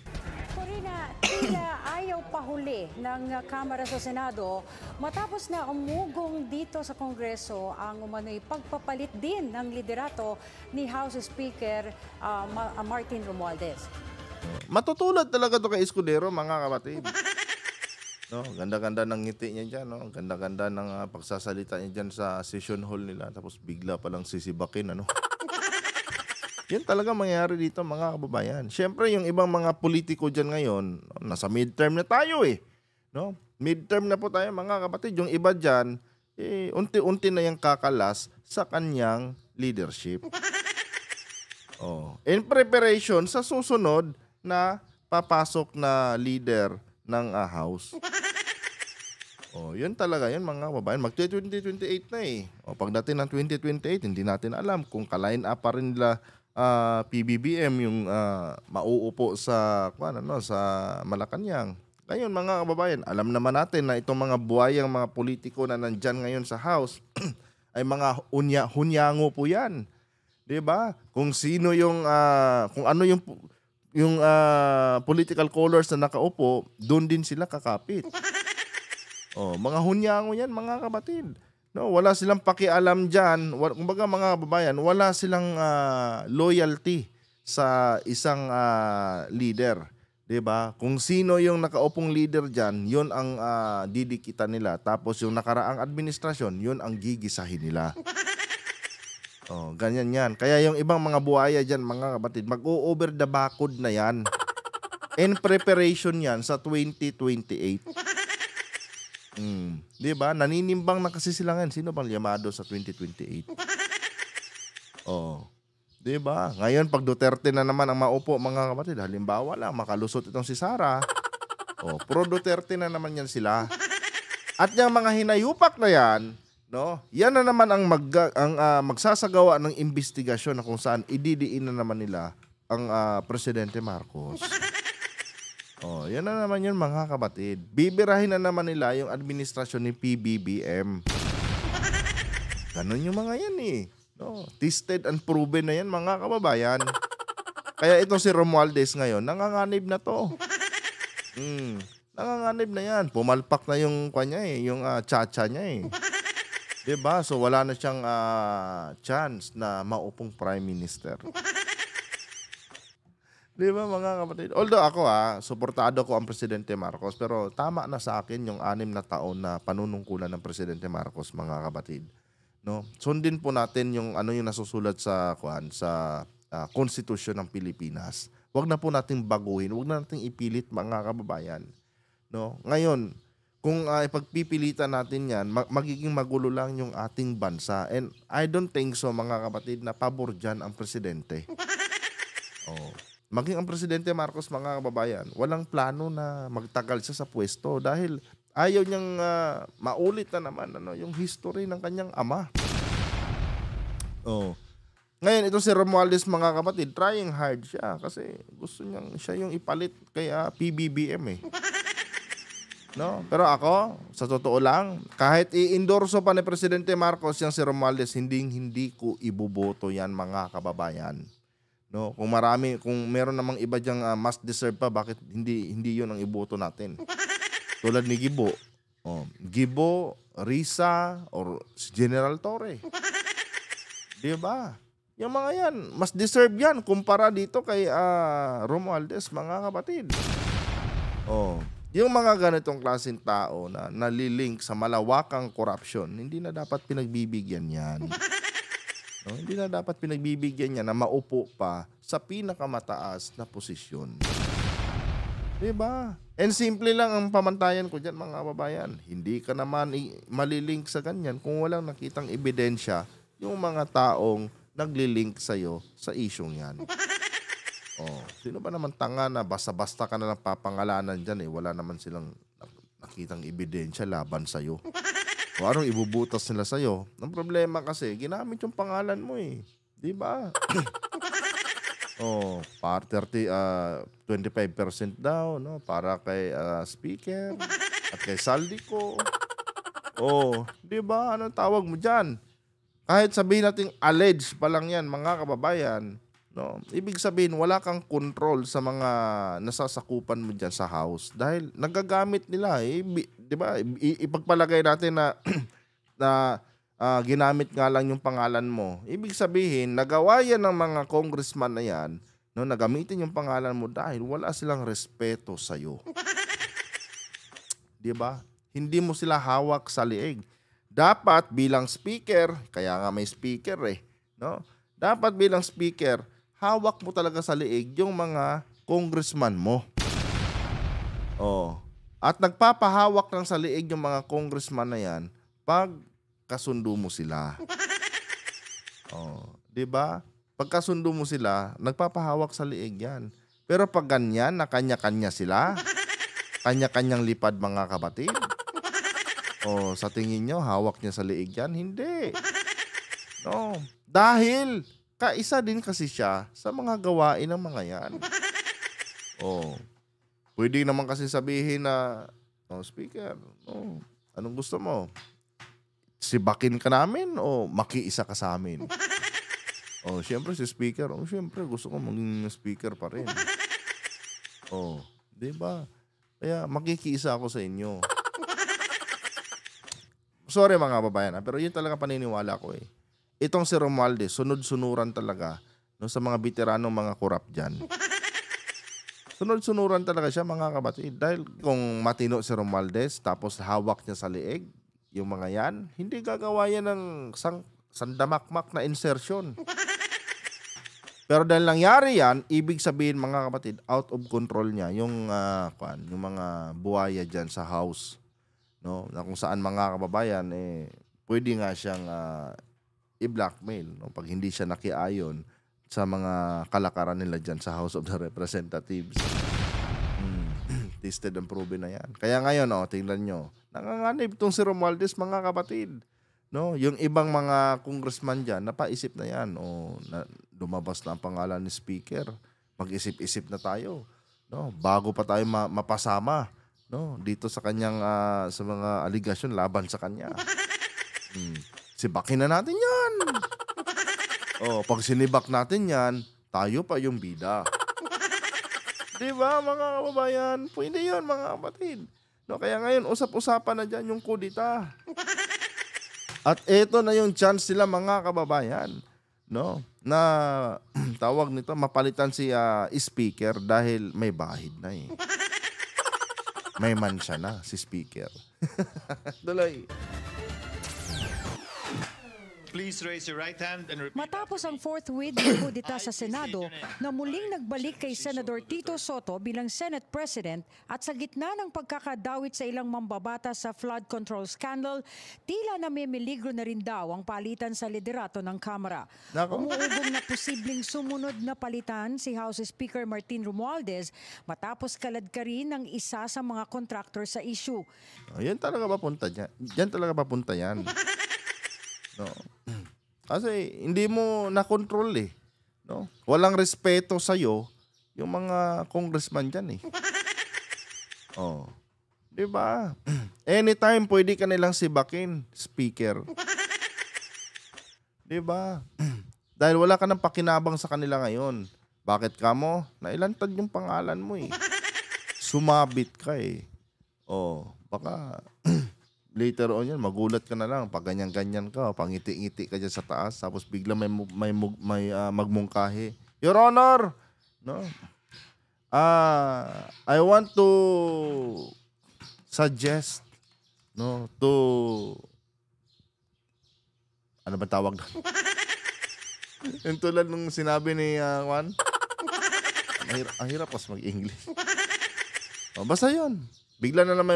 Corina, tila ayaw pahuli ng Kamara sa Senado matapos na umugong dito sa Kongreso ang umano'y pagpapalit din ng liderato ni House Speaker Martin Romualdez. Matutulad talaga to kay Escudero, mga kapatid. No, ganda-ganda ng ngiti niya dyan, no? Ganda-ganda ng pagsasalita niya dyan sa session hall nila, tapos bigla palang sisibakin, ano? Yan talaga mangyayari dito, mga kababayan. Siyempre, yung ibang mga politiko dyan ngayon, nasa midterm na tayo no? Midterm na po tayo, mga kapatid. Yung iba dyan, unti-unti na yung kakalas sa kanyang leadership. In preparation sa susunod na papasok na leader ng House. Yun talaga yan, mga kababayan. Mag-2028 na pagdating ng 2028, hindi natin alam kung ka-line up pa rin nila PBBM yung mauupo sa sa Malacanang. Ngayon, mga kababayan, alam naman natin na itong mga buhayang mga politiko na nandyan ngayon sa House ay mga hunyango po yan. 'Di ba? Kung sino yung kung ano yung political colors na nakaupo, doon din sila kakapit. Mga hunyango yan, mga kapatid. No, wala silang pakialam diyan. Kumbaga, mga kababayan, wala silang loyalty sa isang leader, 'di ba? Kung sino yung nakaupong leader diyan, 'yon ang didikitan nila. Tapos yung nakaraang administrasyon, 'yon ang gigisahin nila. Ganyan yan. Kaya yung ibang mga buhaya diyan, mga kapatid, mag-o-over the backwood na yan. In preparation yan sa 2028. Diba? Naninimbang na kasi sila ngayon. Sino bang llamado sa 2028? Diba? Ngayon, pag Duterte na naman ang maupo, mga kapatid, halimbawa lang, makalusot itong si Sara. Pro Duterte na naman yan sila. At yung mga hinayupak na yan, no, yan na naman ang magsasagawa ng investigasyon na kung saan ididiin na naman nila ang Presidente Marcos. Yan na naman yun, mga kapatid. Bibirahin na naman nila yung administrasyon ni PBBM. Ganon yung mga yan No, tested and proven na yan, mga kababayan. Kaya itong si Romualdez ngayon, nanganganib na to. Nanganganib na yan. Pumalpak na yung kanya yung chacha niya Diba? So wala na siyang chance na maupong Prime Minister. Diba, mga kapatid? Although ako suportado ko ang Presidente Marcos, pero tama na sa akin yung 6 na taon na panunungkulan ng Presidente Marcos, mga kapatid. No? Sundin po natin yung yung nasusulat sa Konstitusyon ng Pilipinas. Huwag na po nating baguhin, huwag na nating ipilit, mga kababayan. No? Ngayon, kung ipagpipilitan natin yan, magiging magulo lang yung ating bansa. And I don't think so, mga kapatid, na pabor dyan ang presidente. Maging ang Presidente Marcos, mga kababayan, walang plano na magtagal siya sa pwesto dahil ayaw niyang maulit na naman yung history ng kanyang ama. Ngayon, ito si Romualdez, mga kapatid, trying hard siya kasi gusto niyang siya yung ipalit kay PBBM No? Pero ako, sa totoo lang, kahit i-endorso pa ni Presidente Marcos yung si Romualdez, hindi ko iboboto yan, mga kababayan. No, kung meron namang iba diyang mas deserve pa, bakit hindi 'yun ang iboto natin? Tulad ni Gibo. Gibo, Risa, or General Torre. 'Di ba? Yung mga yan, mas deserve yan kumpara dito kay Romualdez, mga kapatid. Yung mga ganitong klaseng tao na nalilink sa malawakang korupsyon, hindi na dapat pinagbibigyan yan. No, hindi na dapat pinagbibigyan niya na maupo pa sa pinakamataas na posisyon. Diba? And simple lang ang pamantayan ko dyan, mga kababayan. Hindi ka naman malilink sa ganyan kung walang nakitang ebidensya yung mga taong naglilink sa'yo sa isyong yan. Sino ba naman tanga na basta-basta ka na lang papangalanan dyan Wala naman silang nakitang ebidensya laban sa'yo. O anong ibubutas nila sa'yo? Ang problema kasi, ginamit yung pangalan mo Di ba? Oh, par 25% daw, no, para kay speaker at kay Saldico. Oh, 'di ba? Anong tawag mo diyan? Kahit sabihin nating alleged pa lang 'yan, mga kababayan, no. Ibig sabihin wala kang control sa mga nasasakupan mo diyan sa house dahil nagagamit nila, 'di ba? Ipagpalagay natin na na ginamit nga lang yung pangalan mo. Ibig sabihin, nagawa yan ng mga congressman na yan, no, nagamitin yung pangalan mo dahil wala silang respeto sa'yo. Diba? Hindi mo sila hawak sa liig. Dapat bilang speaker, kaya nga may speaker no? Dapat bilang speaker, hawak mo talaga sa liig yung mga congressman mo. Oh. At nagpapahawak ng sa liig yung mga congressman na yan pag kasundo mo sila. Oh, 'di ba? Pagkasundo mo sila, nagpapahawak sa liig 'yan. Pero pag ganyan, na kanya-kanya sila, kanya-kanyang lipad mga kapatid. Oh, sa tingin nyo, hawak niya sa liig 'yan? Hindi. No, dahil kaisa din kasi siya sa mga gawain ng mga 'yan. Oh. Pwede naman kasi sabihin na, speaker, anong gusto mo? Sibakin ka namin o makiisa ka sa amin? Siyempre si speaker. Siyempre gusto ko maging speaker pa rin. 'Di ba? Kaya makikiisa ako sa inyo. Sorry mga babayan, pero yun talaga paniniwala ko Itong si Romualdez, sunod-sunuran talaga sa mga veteranong mga korap dyan. Sunod-sunuran talaga siya mga kapatid. Dahil kung matino si Romualdez tapos hawak niya sa liig, yung mga yan, hindi gagawa yan ng sandamakmak na insertion. Pero dahil nangyari yan, ibig sabihin mga kapatid, out of control niya yung mga buhaya dyan sa house. No? Na kung saan mga kababayan, pwede nga siyang i-blackmail pag hindi siya nakiayon sa mga kalakaran nila dyan sa House of the Representatives. Tested and proven na yan. Kaya ngayon, tingnan nyo, nanganganib itong si Romualdez mga kapatid. No? Yung ibang mga congressman dyan, napaisip na yan. Lumabas na ang pangalan ni speaker. Mag-isip-isip na tayo. No? Bago pa tayo mapasama, no? Dito sa kanyang sa mga aligasyon laban sa kanya. Sibakin na natin yan. Pag sinibak natin yan, tayo pa yung bida. Diba mga kababayan? Pwede yun mga kapatid. No, kaya ngayon, usap-usapan na dyan yung kudita. At eto na yung chance nila mga kababayan. No? Na tawag nito, mapalitan si speaker dahil may bahid na May mansya na si speaker. Tuloy. Please raise your right hand and repeat. Matapos ang fourth wave ng kudita sa Senado na muling nagbalik kay Senador Tito Soto bilang Senate President at sa gitna ng pagkakadawit sa ilang mambabata sa flood control scandal, tila namimiligro na rin daw ang palitan sa liderato ng Kamara. Umuugong na posibleng sumunod na palitan si House Speaker Martin Romualdez matapos kaladkarin ng isa sa mga contractor sa issue. Yan talaga papunta dyan. Yan talaga papunta yan. No. Kasi hindi mo na-control no? Walang respeto sa'yo yung mga congressman dyan Di ba? Anytime pwede ka nilang sibakin, speaker. Di ba? Dahil wala ka ng pakinabang sa kanila ngayon. Bakit ka mo? Nailantad yung pangalan mo Sumabit ka baka later on yan, magulat ka na lang pag ganyan-ganyan ka, pangiti-ngiti ka dyan sa taas, tapos bigla may magmungkahi. Your Honor, no? I want to suggest, no, to ano ba tawag doon? Yung tulad nung sinabi ni Juan. Ang hirap pas mag-English. Basta yun. Bigla na lang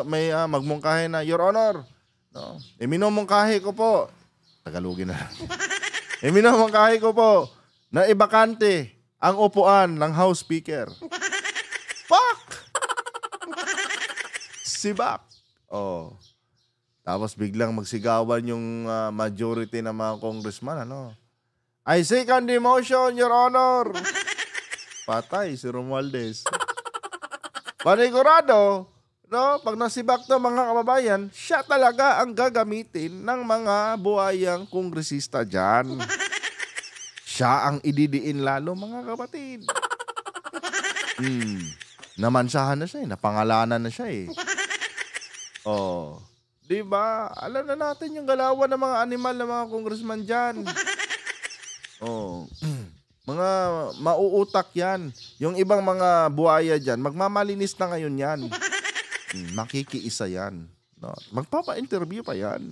may magmungkahi na, Your Honor, no? Minumungkahi ko po. Tagalogin na lang. Minumungkahi ko po na ibakante ang upuan ng House Speaker. Fuck! Sibak. Tapos biglang magsigawan yung majority ng mga congressman, I second the motion, Your Honor. Patay si Romualdez. Panigurado, no? Pag nasibak to mga kababayan, siya talaga ang gagamitin ng mga buhayang kongresista dyan. Siya ang ididiin lalo mga kapatid. Namansahan na siya eh. Napangalanan na siya eh. Oh. Diba? Alam na natin yung galawan ng mga animal ng mga congressman dyan. Oh. Mga mauutak yan. Yung ibang mga buhaya dyan, magmamalinis na ngayon yan. Makikiisa yan. No? Magpapa-interview pa yan.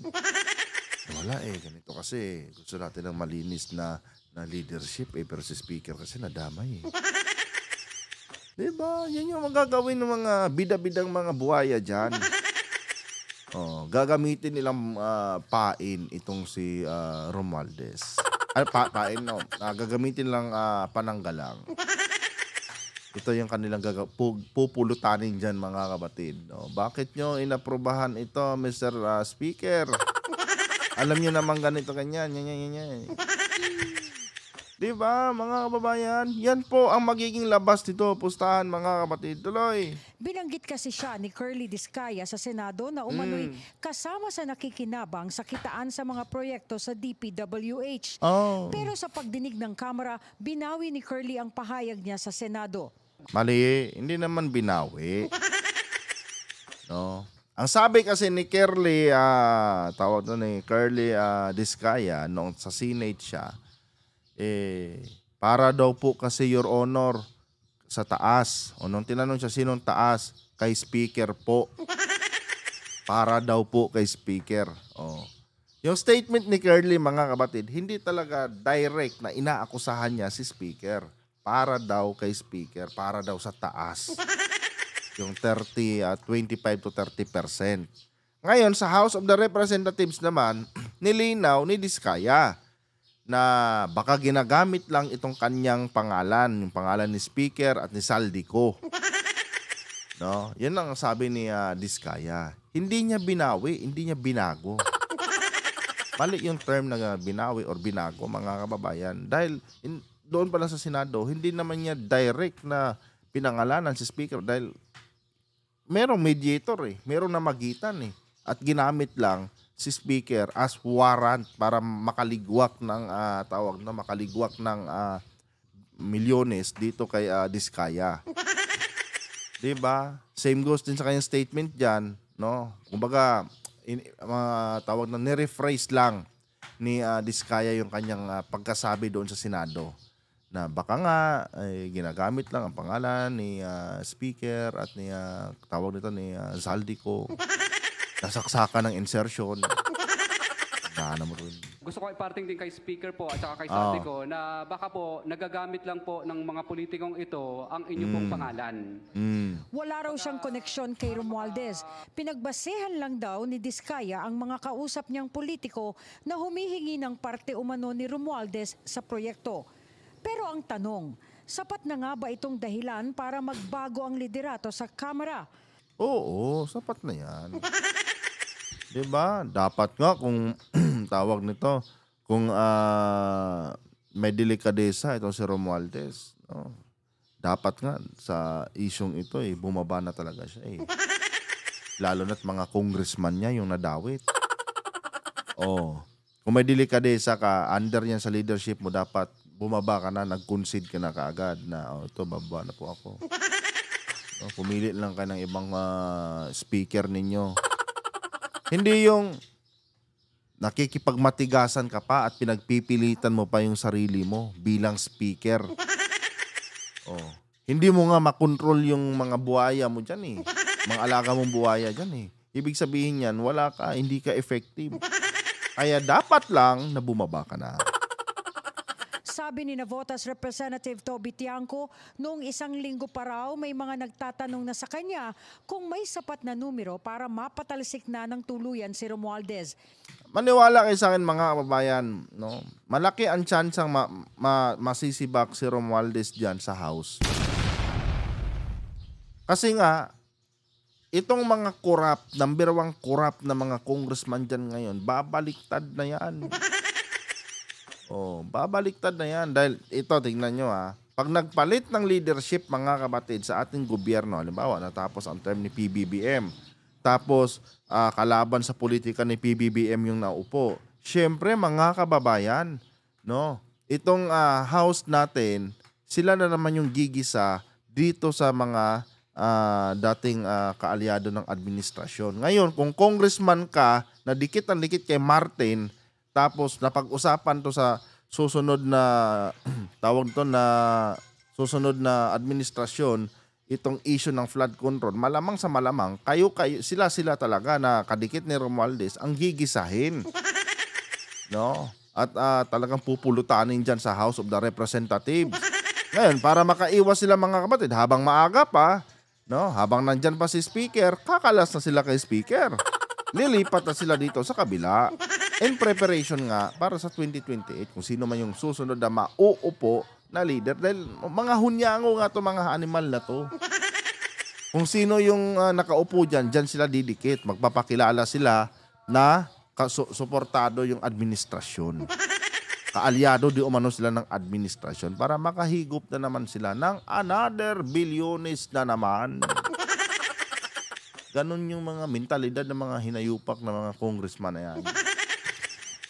Wala eh. Ganito kasi. Gusto natin ng malinis na leadership eh. Pero si speaker kasi nadamay eh. Diba? Yan yung magagawin ng mga bida-bidang mga buhaya dyan. Oh, gagamitin nilang pain itong si Romualdez. Ay, pain no. Gagamitin lang pananggalang. Ito yung kanilang pupulutanin dyan mga kapatid. No? Bakit nyo inaprobahan ito, Mr. Speaker? Alam nyo naman ganito ganyan. Diba, mga kababayan? Yan po ang magiging labas dito, pustahan, mga kapatid. Tuloy. Binanggit kasi siya ni Curly Discaya sa Senado na umano'y kasama sa nakikinabang sa kitaan sa mga proyekto sa DPWH. Oh. Pero sa pagdinig ng Kamara, binawi ni Curly ang pahayag niya sa Senado. Mali, hindi naman binawi. No. Ang sabi kasi ni Curly, tawag doon ni Curly Discaya, noong sa Senate siya, para daw po kasi Your Honor sa taas. O nung tinanong siya sinong taas, kay Speaker po. Para daw po kay Speaker. O. Yung statement ni Curly mga kapatid, hindi talaga direct na inaakusahan niya si Speaker. Para daw kay Speaker, para daw sa taas. Yung 25 to 30%. Ngayon sa House of the Representatives naman, nilinaw ni Discaya na baka ginagamit lang itong kanyang pangalan, yung pangalan ni Speaker at ni Saldico. No? Yan ang sabi ni Discaya. Hindi niya binawi, hindi niya binago. Mali yung term na binawi or binago, mga kababayan. Dahil doon pa lang sa Senado, hindi naman niya direct na pinangalanan si Speaker dahil merong mediator eh, merong namagitan eh. At ginamit lang si Speaker as warrant para makaligwak ng makaligwak ng milyones dito kay Discaya. 'Di ba? Same goes din sa kanyang statement diyan, no? Kumbaga tawag na ni-rephrase lang ni Discaya yung kanyang pagkasabi doon sa Senado na baka nga ginagamit lang ang pangalan ni Speaker at ni tawag nito ni Saldico. Nasaksakan ng insertion. Gusto ko iparting din kay Speaker po at saka kay Saldico na baka po nagagamit lang po ng mga politikong ito ang inyong pong pangalan. Wala raw siyang koneksyon kay Romualdez. Pinagbasehan lang daw ni Discaya ang mga kausap niyang politiko na humihingi ng parte umano ni Romualdez sa proyekto. Pero ang tanong, sapat na nga ba itong dahilan para magbago ang liderato sa Kamara? Oo, sapat na yan. Diba? Dapat nga kung tawag nito, kung may delikadesa itong si Romualdez, no? Dapat nga sa isyong ito bumaba na talaga siya eh. Lalo na't mga congressman niya yung nadawit. Oh, kung may delikadesa ka, under yan sa leadership mo, dapat bumaba ka na, nag-concede ka na kaagad na ito, bababa na po ako. No, pumili lang ka ng ibang speaker ninyo. Hindi yung nakikipagmatigasan ka pa at pinagpipilitan mo pa yung sarili mo bilang speaker. Oh. Hindi mo nga makontrol yung mga buhaya mo dyan eh. Mga alaga mong buhaya dyan eh. Ibig sabihin yan, wala ka, hindi ka effective. Kaya dapat lang na bumaba ka na. Sabi ni Navotas Representative Toby Tiangco, noong 1 linggo pa raw may mga nagtatanong na sa kanya kung may sapat na numero para mapatalsik na ng tuluyan si Romualdez. Maniwala kayo sa akin mga kababayan, no? Malaki ang tsansang masisibak si Romualdez dyan sa House. Kasi nga, itong mga corrupt, number 1 corrupt na mga congressman dyan ngayon, babaliktad na yan. Oh, babaliktad na yan. Dahil ito, tingnan nyo Pag nagpalit ng leadership, mga kapatid, sa ating gobyerno, halimbawa, natapos ang term ni PBBM, tapos kalaban sa politika ni PBBM yung naupo. Siyempre, mga kababayan, no, itong house natin, sila na naman yung gigisa dito sa mga dating kaalyado ng administrasyon. Ngayon, kung congressman ka, na dikit ang dikit kay Martin, tapos napag-usapan to sa susunod na tawag to na susunod na administrasyon, itong issue ng flood control, malamang sa malamang, sila talaga na kadikit ni Romualdez ang gigisahin. No? At talagang pupulutanin dyan sa House of the Representatives. Ngayon, para makaiwas sila, mga kapatid, habang maaga pa, no, habang nandyan pa si Speaker, kakalas na sila kay Speaker. Lilipat na sila dito sa kabila. In preparation nga para sa 2028 kung sino man yung susunod na mauupo na leader. Dahil mga hunyango nga to, mga animal na to. Kung sino yung nakaupo dyan sila didikit. Magpapakilala sila na suportado yung administrasyon. Kaalyado di umano sila ng administrasyon para makahigop na naman sila ng another bilyones na naman. Ganon yung mga mentalidad ng mga hinayupak na mga congressman na yan.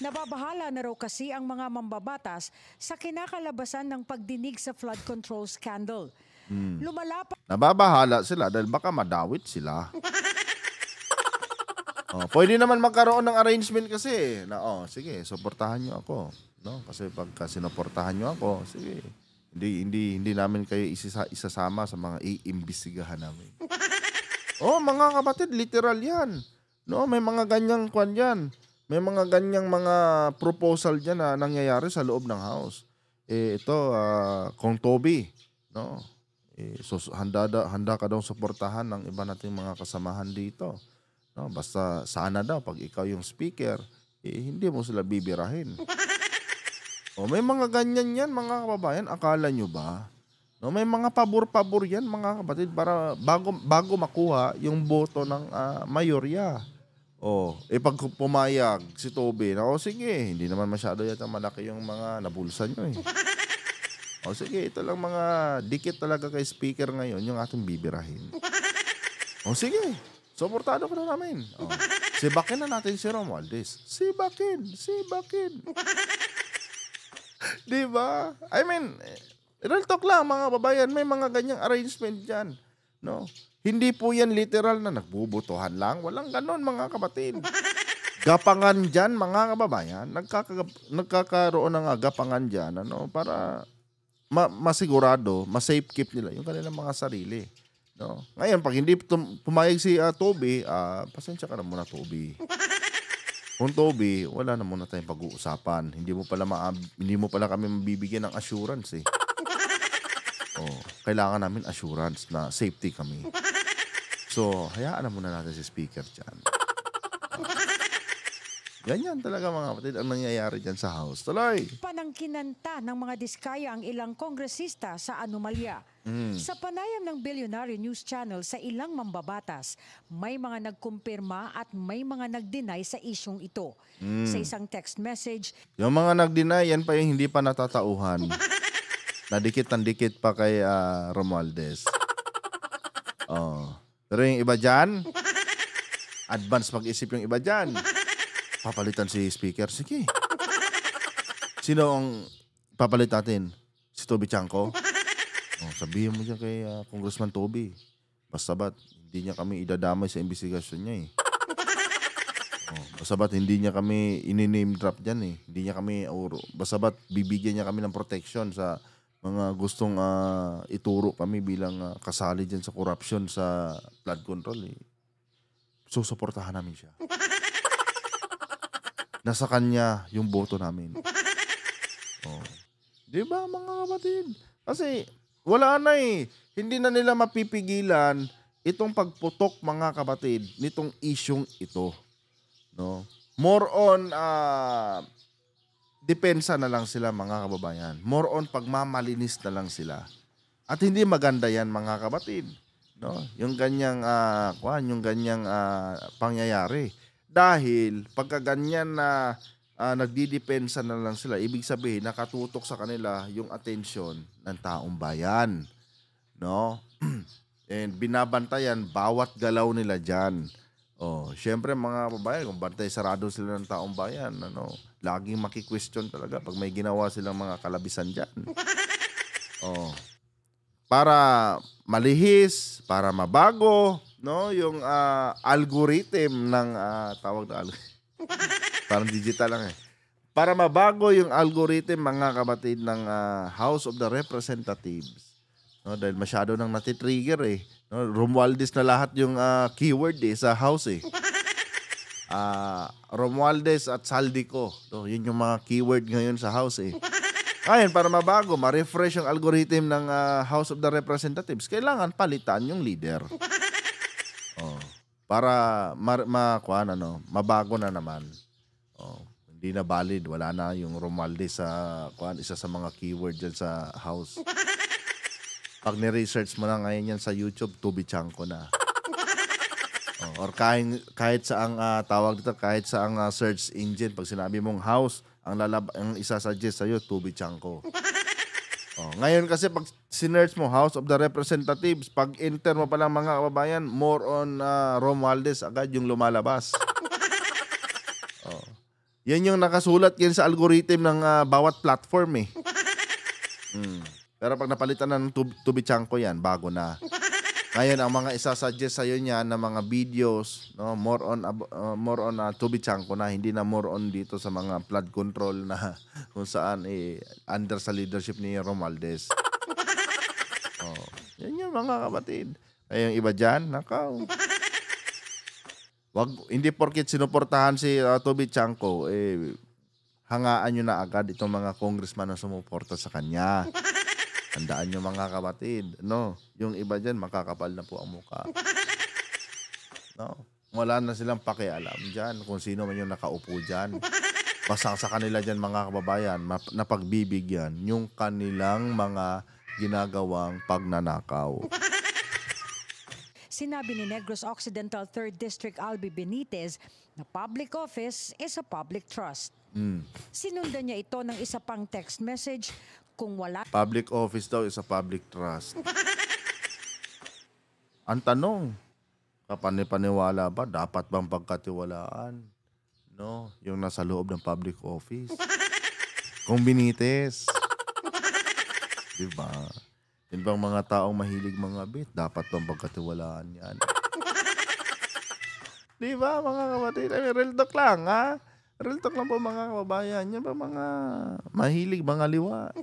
Nababahala na raw kasi ang mga mambabatas sa kinakalabasan ng pagdinig sa flood control scandal. Lumalapat. Nababahala sila dahil baka madawit sila. Pwede naman magkaroon ng arrangement kasi na sige, suportahan niyo ako, no? Kasi pagka sinuportahan niyo ako, sige. Hindi namin kayo isasama sa mga iimbestigahan namin. Mga kapatid, literal 'yan. No, may mga ganyang kwan diyan. May mga ganyang mga proposal diyan na nangyayari sa loob ng house. Ito Kong Toby, no? Handa ka daw suportahan ng iba nating mga kasamahan dito. No, basta sana daw pag ikaw yung speaker, hindi mo sila bibirahin. May mga ganyan yan, mga kababayan, akala nyo ba? No, may mga pabor-pabor yan, mga kapatid, para bago makuha yung boto ng mayorya. Pag pumayag si Toby, sige, hindi naman masyado yata malaki yung mga nabulsa nyo eh. Sige, ito lang mga dikit talaga kay speaker ngayon, yung ating bibirahin. Sige. Suportado ko na namin. Sibakin na natin si Romualdez. Sibakin. Diba? I mean, real talk lang, mga babayan. May mga ganyang arrangement dyan. No? Hindi po yan literal na nagbubutuhan lang. Walang ganon, mga kapatid. Gapangan dyan, mga kababayan. Nagkakaroon ng gapangan dyan para masigurado, ma-safe keep nila yung kanilang mga sarili. No? Ngayon, pag hindi pumayag si Toby, pasensya ka na muna, Toby. Kung Toby, wala na muna tayong pag-uusapan. Hindi mo pala kami mabibigyan ng assurance eh. Kailangan namin assurance na safety kami. So, hayaan na muna natin si speaker dyan. Ganyan talaga, mga kapatid, ang nangyayari dyan sa house. Tuloy! Panangkinanta ng mga diskaya ang ilang kongresista sa anomalya. Sa panayam ng Billionaire News Channel sa ilang mambabatas, may mga nagkumpirma at may mga nag-deny sa isyong ito. Sa isang text message, yung mga nag-deny, yan pa yung hindi pa natatauhan. Nadikit ng dikit pa kay Romualdez. Pero yung iba dyan, advance mag-isip yung iba dyan. Papalitan si speaker. Sige. Sino ang papalit natin? Si Toby Chanco? Sabihin mo dyan kay Congressman Toby. Basta ba't hindi niya kami idadamay sa investigasyon niya eh. Basta ba't hindi niya kami ini-name drop dyan eh. Hindi niya kami, basta ba't bibigyan niya kami ng protection sa mga gustong ituro kami bilang kasali dyan sa corruption sa flood control eh. Susuportahan namin siya. Nasa kanya yung boto namin. Di ba, mga kapatid? Kasi wala na eh. Hindi na nila mapipigilan itong pagputok, mga kapatid, nitong isyong ito. No? More on depensa na lang sila, mga kababayan. More on pagmamalinis na lang sila. At hindi maganda yan, mga kapatid. No? Yung ganyang pangyayari. Dahil pagka ganyan na nagdidepensa na lang sila. Ibig sabihin, nakatutok sa kanila yung atensyon ng taong bayan. No? And binabantayan bawat galaw nila dyan. Syempre mga babayan, kung bantay sarado sila ng taong bayan, laging maki-question talaga pag may ginawa silang mga kalabisan dyan. Para malihis, para mabago, no, yung algorithm ng tawag na parang digital lang Para mabago yung algorithm, mga kapatid, ng House of the Representatives. No, dahil masyado nang natitrigger No, Romualdez na lahat yung keyword sa House Romualdez at Saldico. No, yun yung mga keyword ngayon sa House Ngayon, para mabago, ma-refresh yung algorithm ng House of the Representatives, kailangan palitan yung leader. Para mabago na naman. Hindi na valid, wala na yung Romualdez sa isa sa mga keyword dyan sa House. Pag ni-research mo na ngayon yan sa YouTube, Tubichanko na. Or kahit saang tawag dito, kahit saang search engine, pag sinabi mong House, ang isasuggest sa'yo, Tubichanko. Ngayon kasi pag sinearch mo House of the Representatives, pag enter mo pa lang mga kababayan, more on Romualdez agad yung lumalabas. Yan yung nakasulat yan sa algorithm ng bawat platform Pero pag napalitan na ng Tubichanko yan, bago na. Ngayon, ang mga isasuggest sa'yo niya na mga videos, no, more on Tubichanko na, hindi na more on dito sa mga flood control na kung saan under sa leadership ni Romualdez. Yan yung mga kapatid. Ay, yung iba dyan, hindi porket sinuportahan si Tubichanko, hangaan nyo na agad itong mga congressman na sumuporta sa kanya. Tandaan nyo mga kapatid, no? Yung iba dyan, makakapal na po ang mukha. No? Wala na silang pakialam dyan kung sino man yung nakaupo dyan. Basta sa kanila dyan mga kababayan, napagbibigyan yung kanilang mga ginagawang pagnanakaw. Sinabi ni Negros Occidental 3rd District Albi Benitez na public office is a public trust. Sinundan niya ito ng isa pang text message, kung wala. Public office daw is a public trust. Ang tanong, kapani-paniwala ba? Dapat bang pagkatiwalaan? No? Yung nasa loob ng public office. Kung Benitez. Diba? Yung bang mga taong mahilig mga bit, dapat bang pagkatiwalaan yan? Diba mga kapatid? Real talk lang Real talk lang po mga kababayan. Yan ba mga mahilig mga liwa?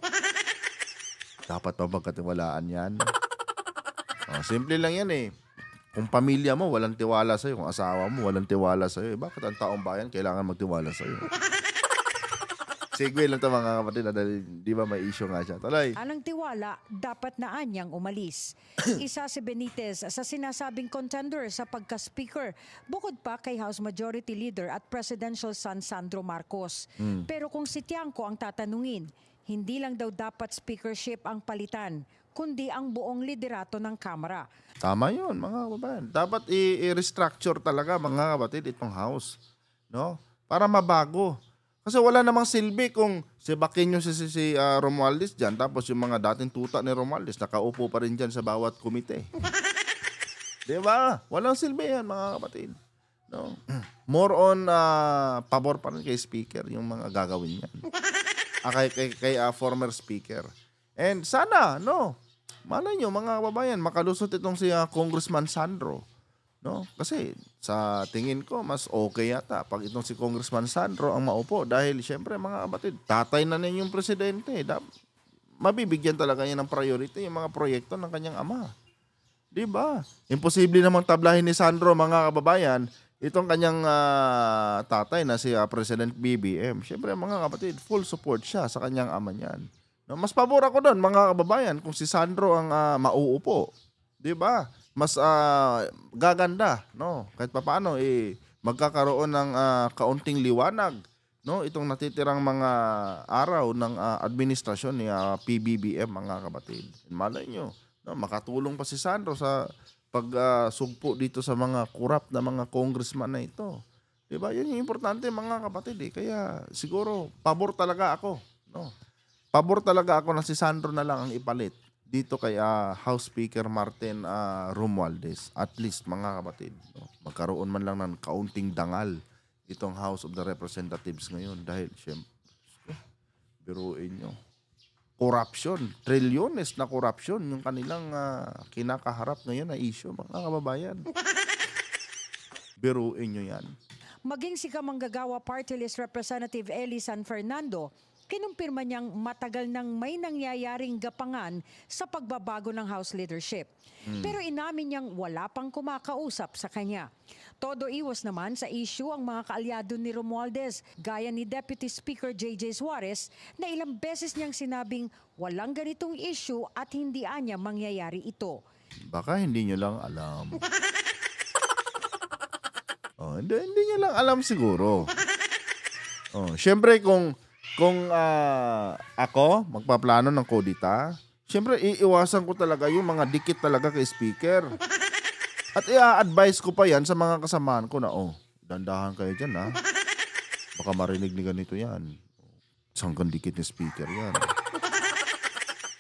Dapat pa pagkatiwalaan yan? Simple lang yan Kung pamilya mo walang tiwala sa'yo, kung asawa mo walang tiwala sa'yo, bakit ang taong bayan kailangan magtiwala sa'yo? Segue lang ito mga kapatid, dahil di ba may issue nga siya. Tuloy. Anong tiwala, dapat na anyang umalis. Isa si Benitez sa sinasabing contender sa pagka-speaker, bukod pa kay House Majority Leader at Presidential son Sandro Marcos. Pero kung si Tiangco ang tatanungin, hindi lang daw dapat speakership ang palitan, kundi ang buong liderato ng Kamara. Tama yun mga kababayan. Dapat i-restructure talaga mga kapatid itong House. No? Para mabago. Kasi wala namang silbi kung sibakin nyo si Romualdez dyan, tapos yung mga dating tuta ni Romualdez nakaupo pa rin dyan sa bawat komite. Diba? Walang silbi yan mga kapatid. No? More on pabor pa rin kay speaker yung mga gagawin yan. Kay former speaker. And sana, malay nyo mga kababayan, makalusot itong si Congressman Sandro. No? Kasi sa tingin ko, mas okay yata pag itong si Congressman Sandro ang maupo. Dahil syempre mga kapatid, tatay na niya yung presidente. Mabibigyan talaga niya ng priority yung mga proyekto ng kanyang ama. Diba? Imposible namang tablahin ni Sandro mga kababayan itong kanyang tatay na si President BBM. Syempre mga kapatid, full support siya sa kanyang ama niyan. No, mas pabor ako doon mga kababayan kung si Sandro ang mauupo. 'Di ba? Mas gaganda, no? Kahit papaano magkakaroon ng kaunting liwanag, no? Itong natitirang mga araw ng administrasyon ni PBBM mga kapatid. Malay nyo, no? Makatulong pa si Sandro sa pagsugpo dito sa mga corrupt na mga congressman na ito. Diba? Yan yung importante mga kapatid eh. Kaya siguro, pabor talaga ako. No? Pabor talaga ako na si Sandro na lang ang ipalit dito kay House Speaker Martin Romualdez. At least mga kapatid, no? Magkaroon man lang ng kaunting dangal itong House of the Representatives ngayon. Dahil syempre, biruin nyo. Corruption, trilyones na corruption yung kanilang kinakaharap ngayon na issue, mga kababayan. Biruin nyo yan. Maging si Kamanggagawa Party List Representative Eli San Fernando, kinumpirma niyang matagal nang may nangyayaring gapangan sa pagbabago ng House leadership. Pero inamin niyang wala pang kumakausap sa kanya. Todo iwas naman sa issue ang mga kaalyado ni Romualdez, gaya ni Deputy Speaker J.J. Suarez na ilang beses niyang sinabing walang ganitong issue at hindi anya mangyayari ito. Baka hindi nyo lang alam. Hindi nyo lang alam siguro. Siyempre kung ako magpaplano ng kodita, siyempre iiwasan ko talaga yung mga dikit talaga kay speaker. At i-advise ko pa yan sa mga kasamahan ko na, dandahan kayo dyan ha. Baka marinig ni ganito yan. Sanggang dikit ni speaker yan.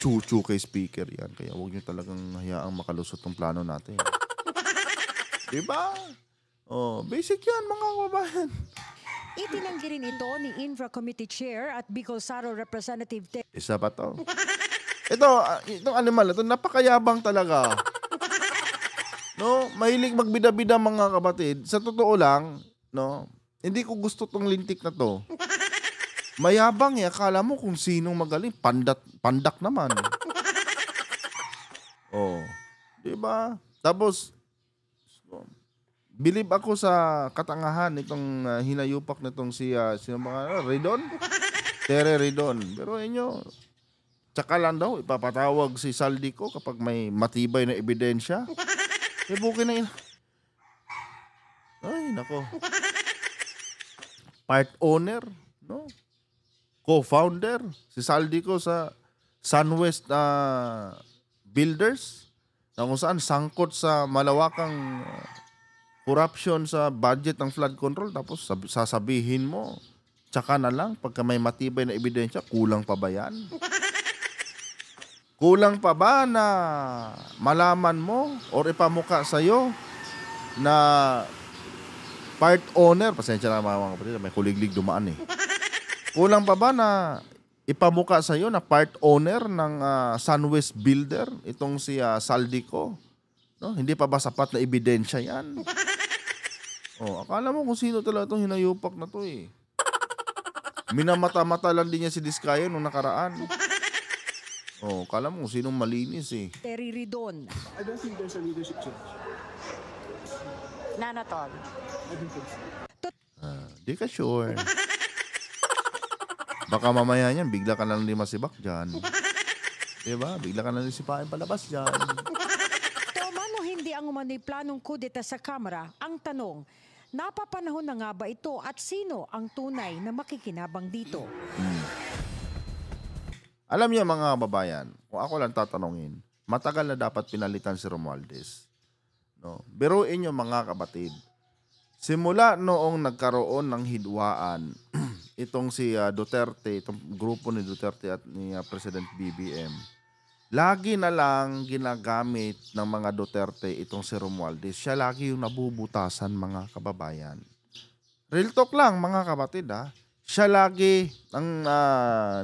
Chuchu kay speaker yan. Kaya huwag nyo talagang hayaang makalusot ng plano natin. Diba? Basic yan mga kababayan. Itinanggi rin ito ni Infra Committee Chair at Bicol Saro Representative Isa pa to. Itong animal, ito napakayabang talaga. No, mahilig magbida-bida mga kapatid. Sa totoo lang, no, hindi ko gusto tong lintik na to. Mayabang akala mo kung sinong magaling, pandak naman. Di ba? Tapos bilib ako sa katangahan nitong hinayupak nitong sino mga Redon? Tere Redon. Pero inyo, tsaka lang daw ipapatawag si Saldico kapag may matibay na ebidensya. Bukin na yun. Ay, nako. Part owner, no? Co-founder, si Saldico sa Sunwest Builders, na kung saan sangkot sa malawakang corruption sa budget ng flood control, tapos sasabihin mo, tsaka na lang, pagka may matibay na ebidensya, kulang pa ba yan? Kulang pa ba na malaman mo or ipamuka sa'yo na part owner, pasensya na mga kapatid, may kuliglig dumaan eh. Kulang pa ba na ipamuka sa'yo na part owner ng Sunwest Builder, itong si Saldico? No? Hindi pa ba sapat na ebidensya yan? Akala mo kung sino talaga itong hinayupak na to eh. Minamata-mata lang din niya si Diskaya nung nakaraan. Akala mo kung sinong malinis eh. Terry Ridon. I don't think there's a leadership change. Nanatol. I don't think so. Di ka sure. Baka mamaya niyan, bigla ka lang din masibak dyan. Diba? Bigla ka lang din sipain palabas dyan. Mano hindi ang umano'y planong kudeta sa Kamara, ang tanong, napapanahon na nga ba ito at sino ang tunay na makikinabang dito? Alam niyo mga kababayan, kung ako lang tatanungin, matagal na dapat pinalitan si Romualdez. No? Biruin niyo mga kapatid, simula noong nagkaroon ng hidwaan, itong si Duterte, itong grupo ni Duterte at ni President BBM, lagi na lang ginagamit ng mga Duterte itong si Romualdez. Siya lagi yung nabubutasan mga kababayan. Real talk lang mga kapatid ha. Siya lagi ang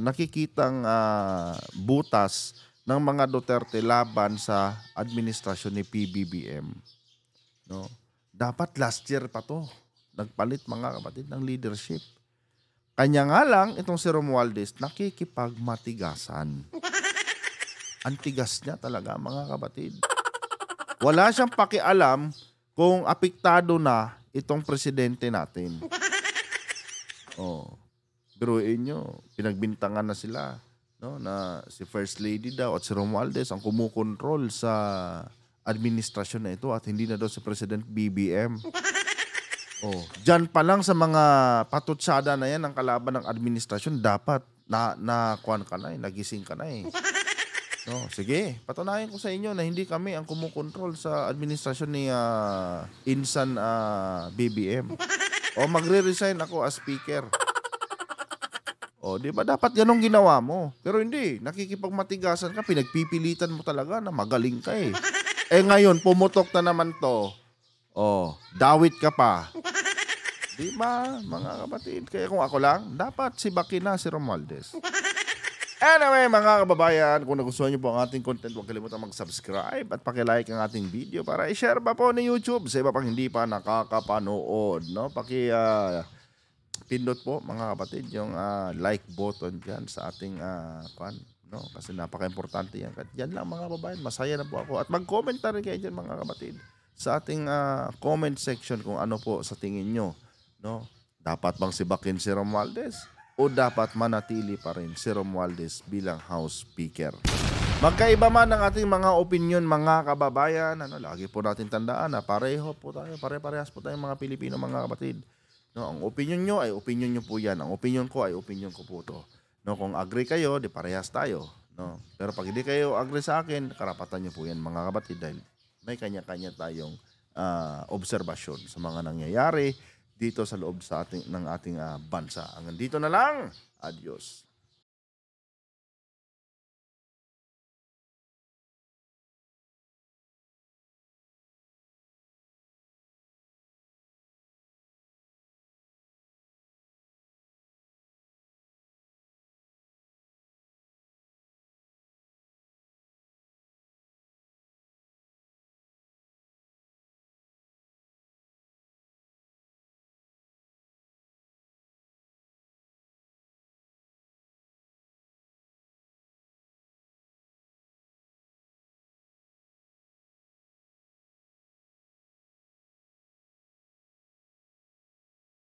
nakikitang butas ng mga Duterte laban sa administrasyon ni PBBM. No? Dapat last year pa to. Nagpalit mga kapatid ng leadership. Kanya nga lang itong si Romualdez nakikipagmatigasan. Ang tigas niya talaga mga kapatid. Wala siyang pakialam kung apektado na itong presidente natin. Biruin nyo, pinagbintangan na sila, no, na si First Lady daw at si Romualdez ang kumukontrol sa administrasyon na ito at hindi na daw si President BBM. Diyan pa lang sa mga patutsada na yan ng kalaban ng administrasyon, dapat kuwan ka na nagising ka na eh. No, sige, patunayan ko sa inyo na hindi kami ang kumukontrol sa administrasyon ni Insan BBM. O magre-resign ako as speaker. O, di ba dapat ganun ginawa mo? Pero hindi, nakikipagmatigasan ka, pinagpipilitan mo talaga na magaling ka eh. Eh ngayon, pumutok na naman to. O, dawit ka pa. Di ba, mga kapatid? Kaya kung ako lang, dapat si Bakina, si Romualdez. Anyway, mga kababayan, kung nagustuhan niyo po ang ating content, huwag kalimutan mag-subscribe at pakilike ang ating video para i-share pa po ni YouTube sa iba pang hindi pa nakakapanood. No? Pindot po, mga kapatid, yung like button dyan sa ating fan. No? Kasi napaka-importante yan. At yan lang, mga kababayan, masaya na po ako. At mag-comment na rin kayo dyan, mga kapatid, sa ating comment section kung ano po sa tingin nyo. No? Dapat bang sibakin si Romualdez? O dapat manatili pa rin si Romualdez bilang House Speaker? Magkaiba man ang ating mga opinion, mga kababayan, lagi po natin tandaan na pareho po tayo, pare-parehas po tayong mga Pilipino, mga kapatid. No, ang opinion nyo ay opinion nyo po yan. Ang opinion ko ay opinion ko po to. No, kung agree kayo, di parehas tayo. No? Pero pag hindi kayo agree sa akin, karapatan nyo po yan, mga kapatid, dahil may kanya-kanya tayong obserbasyon sa mga nangyayari dito sa loob ng ating bansa. Hanggang dito na lang. Adios.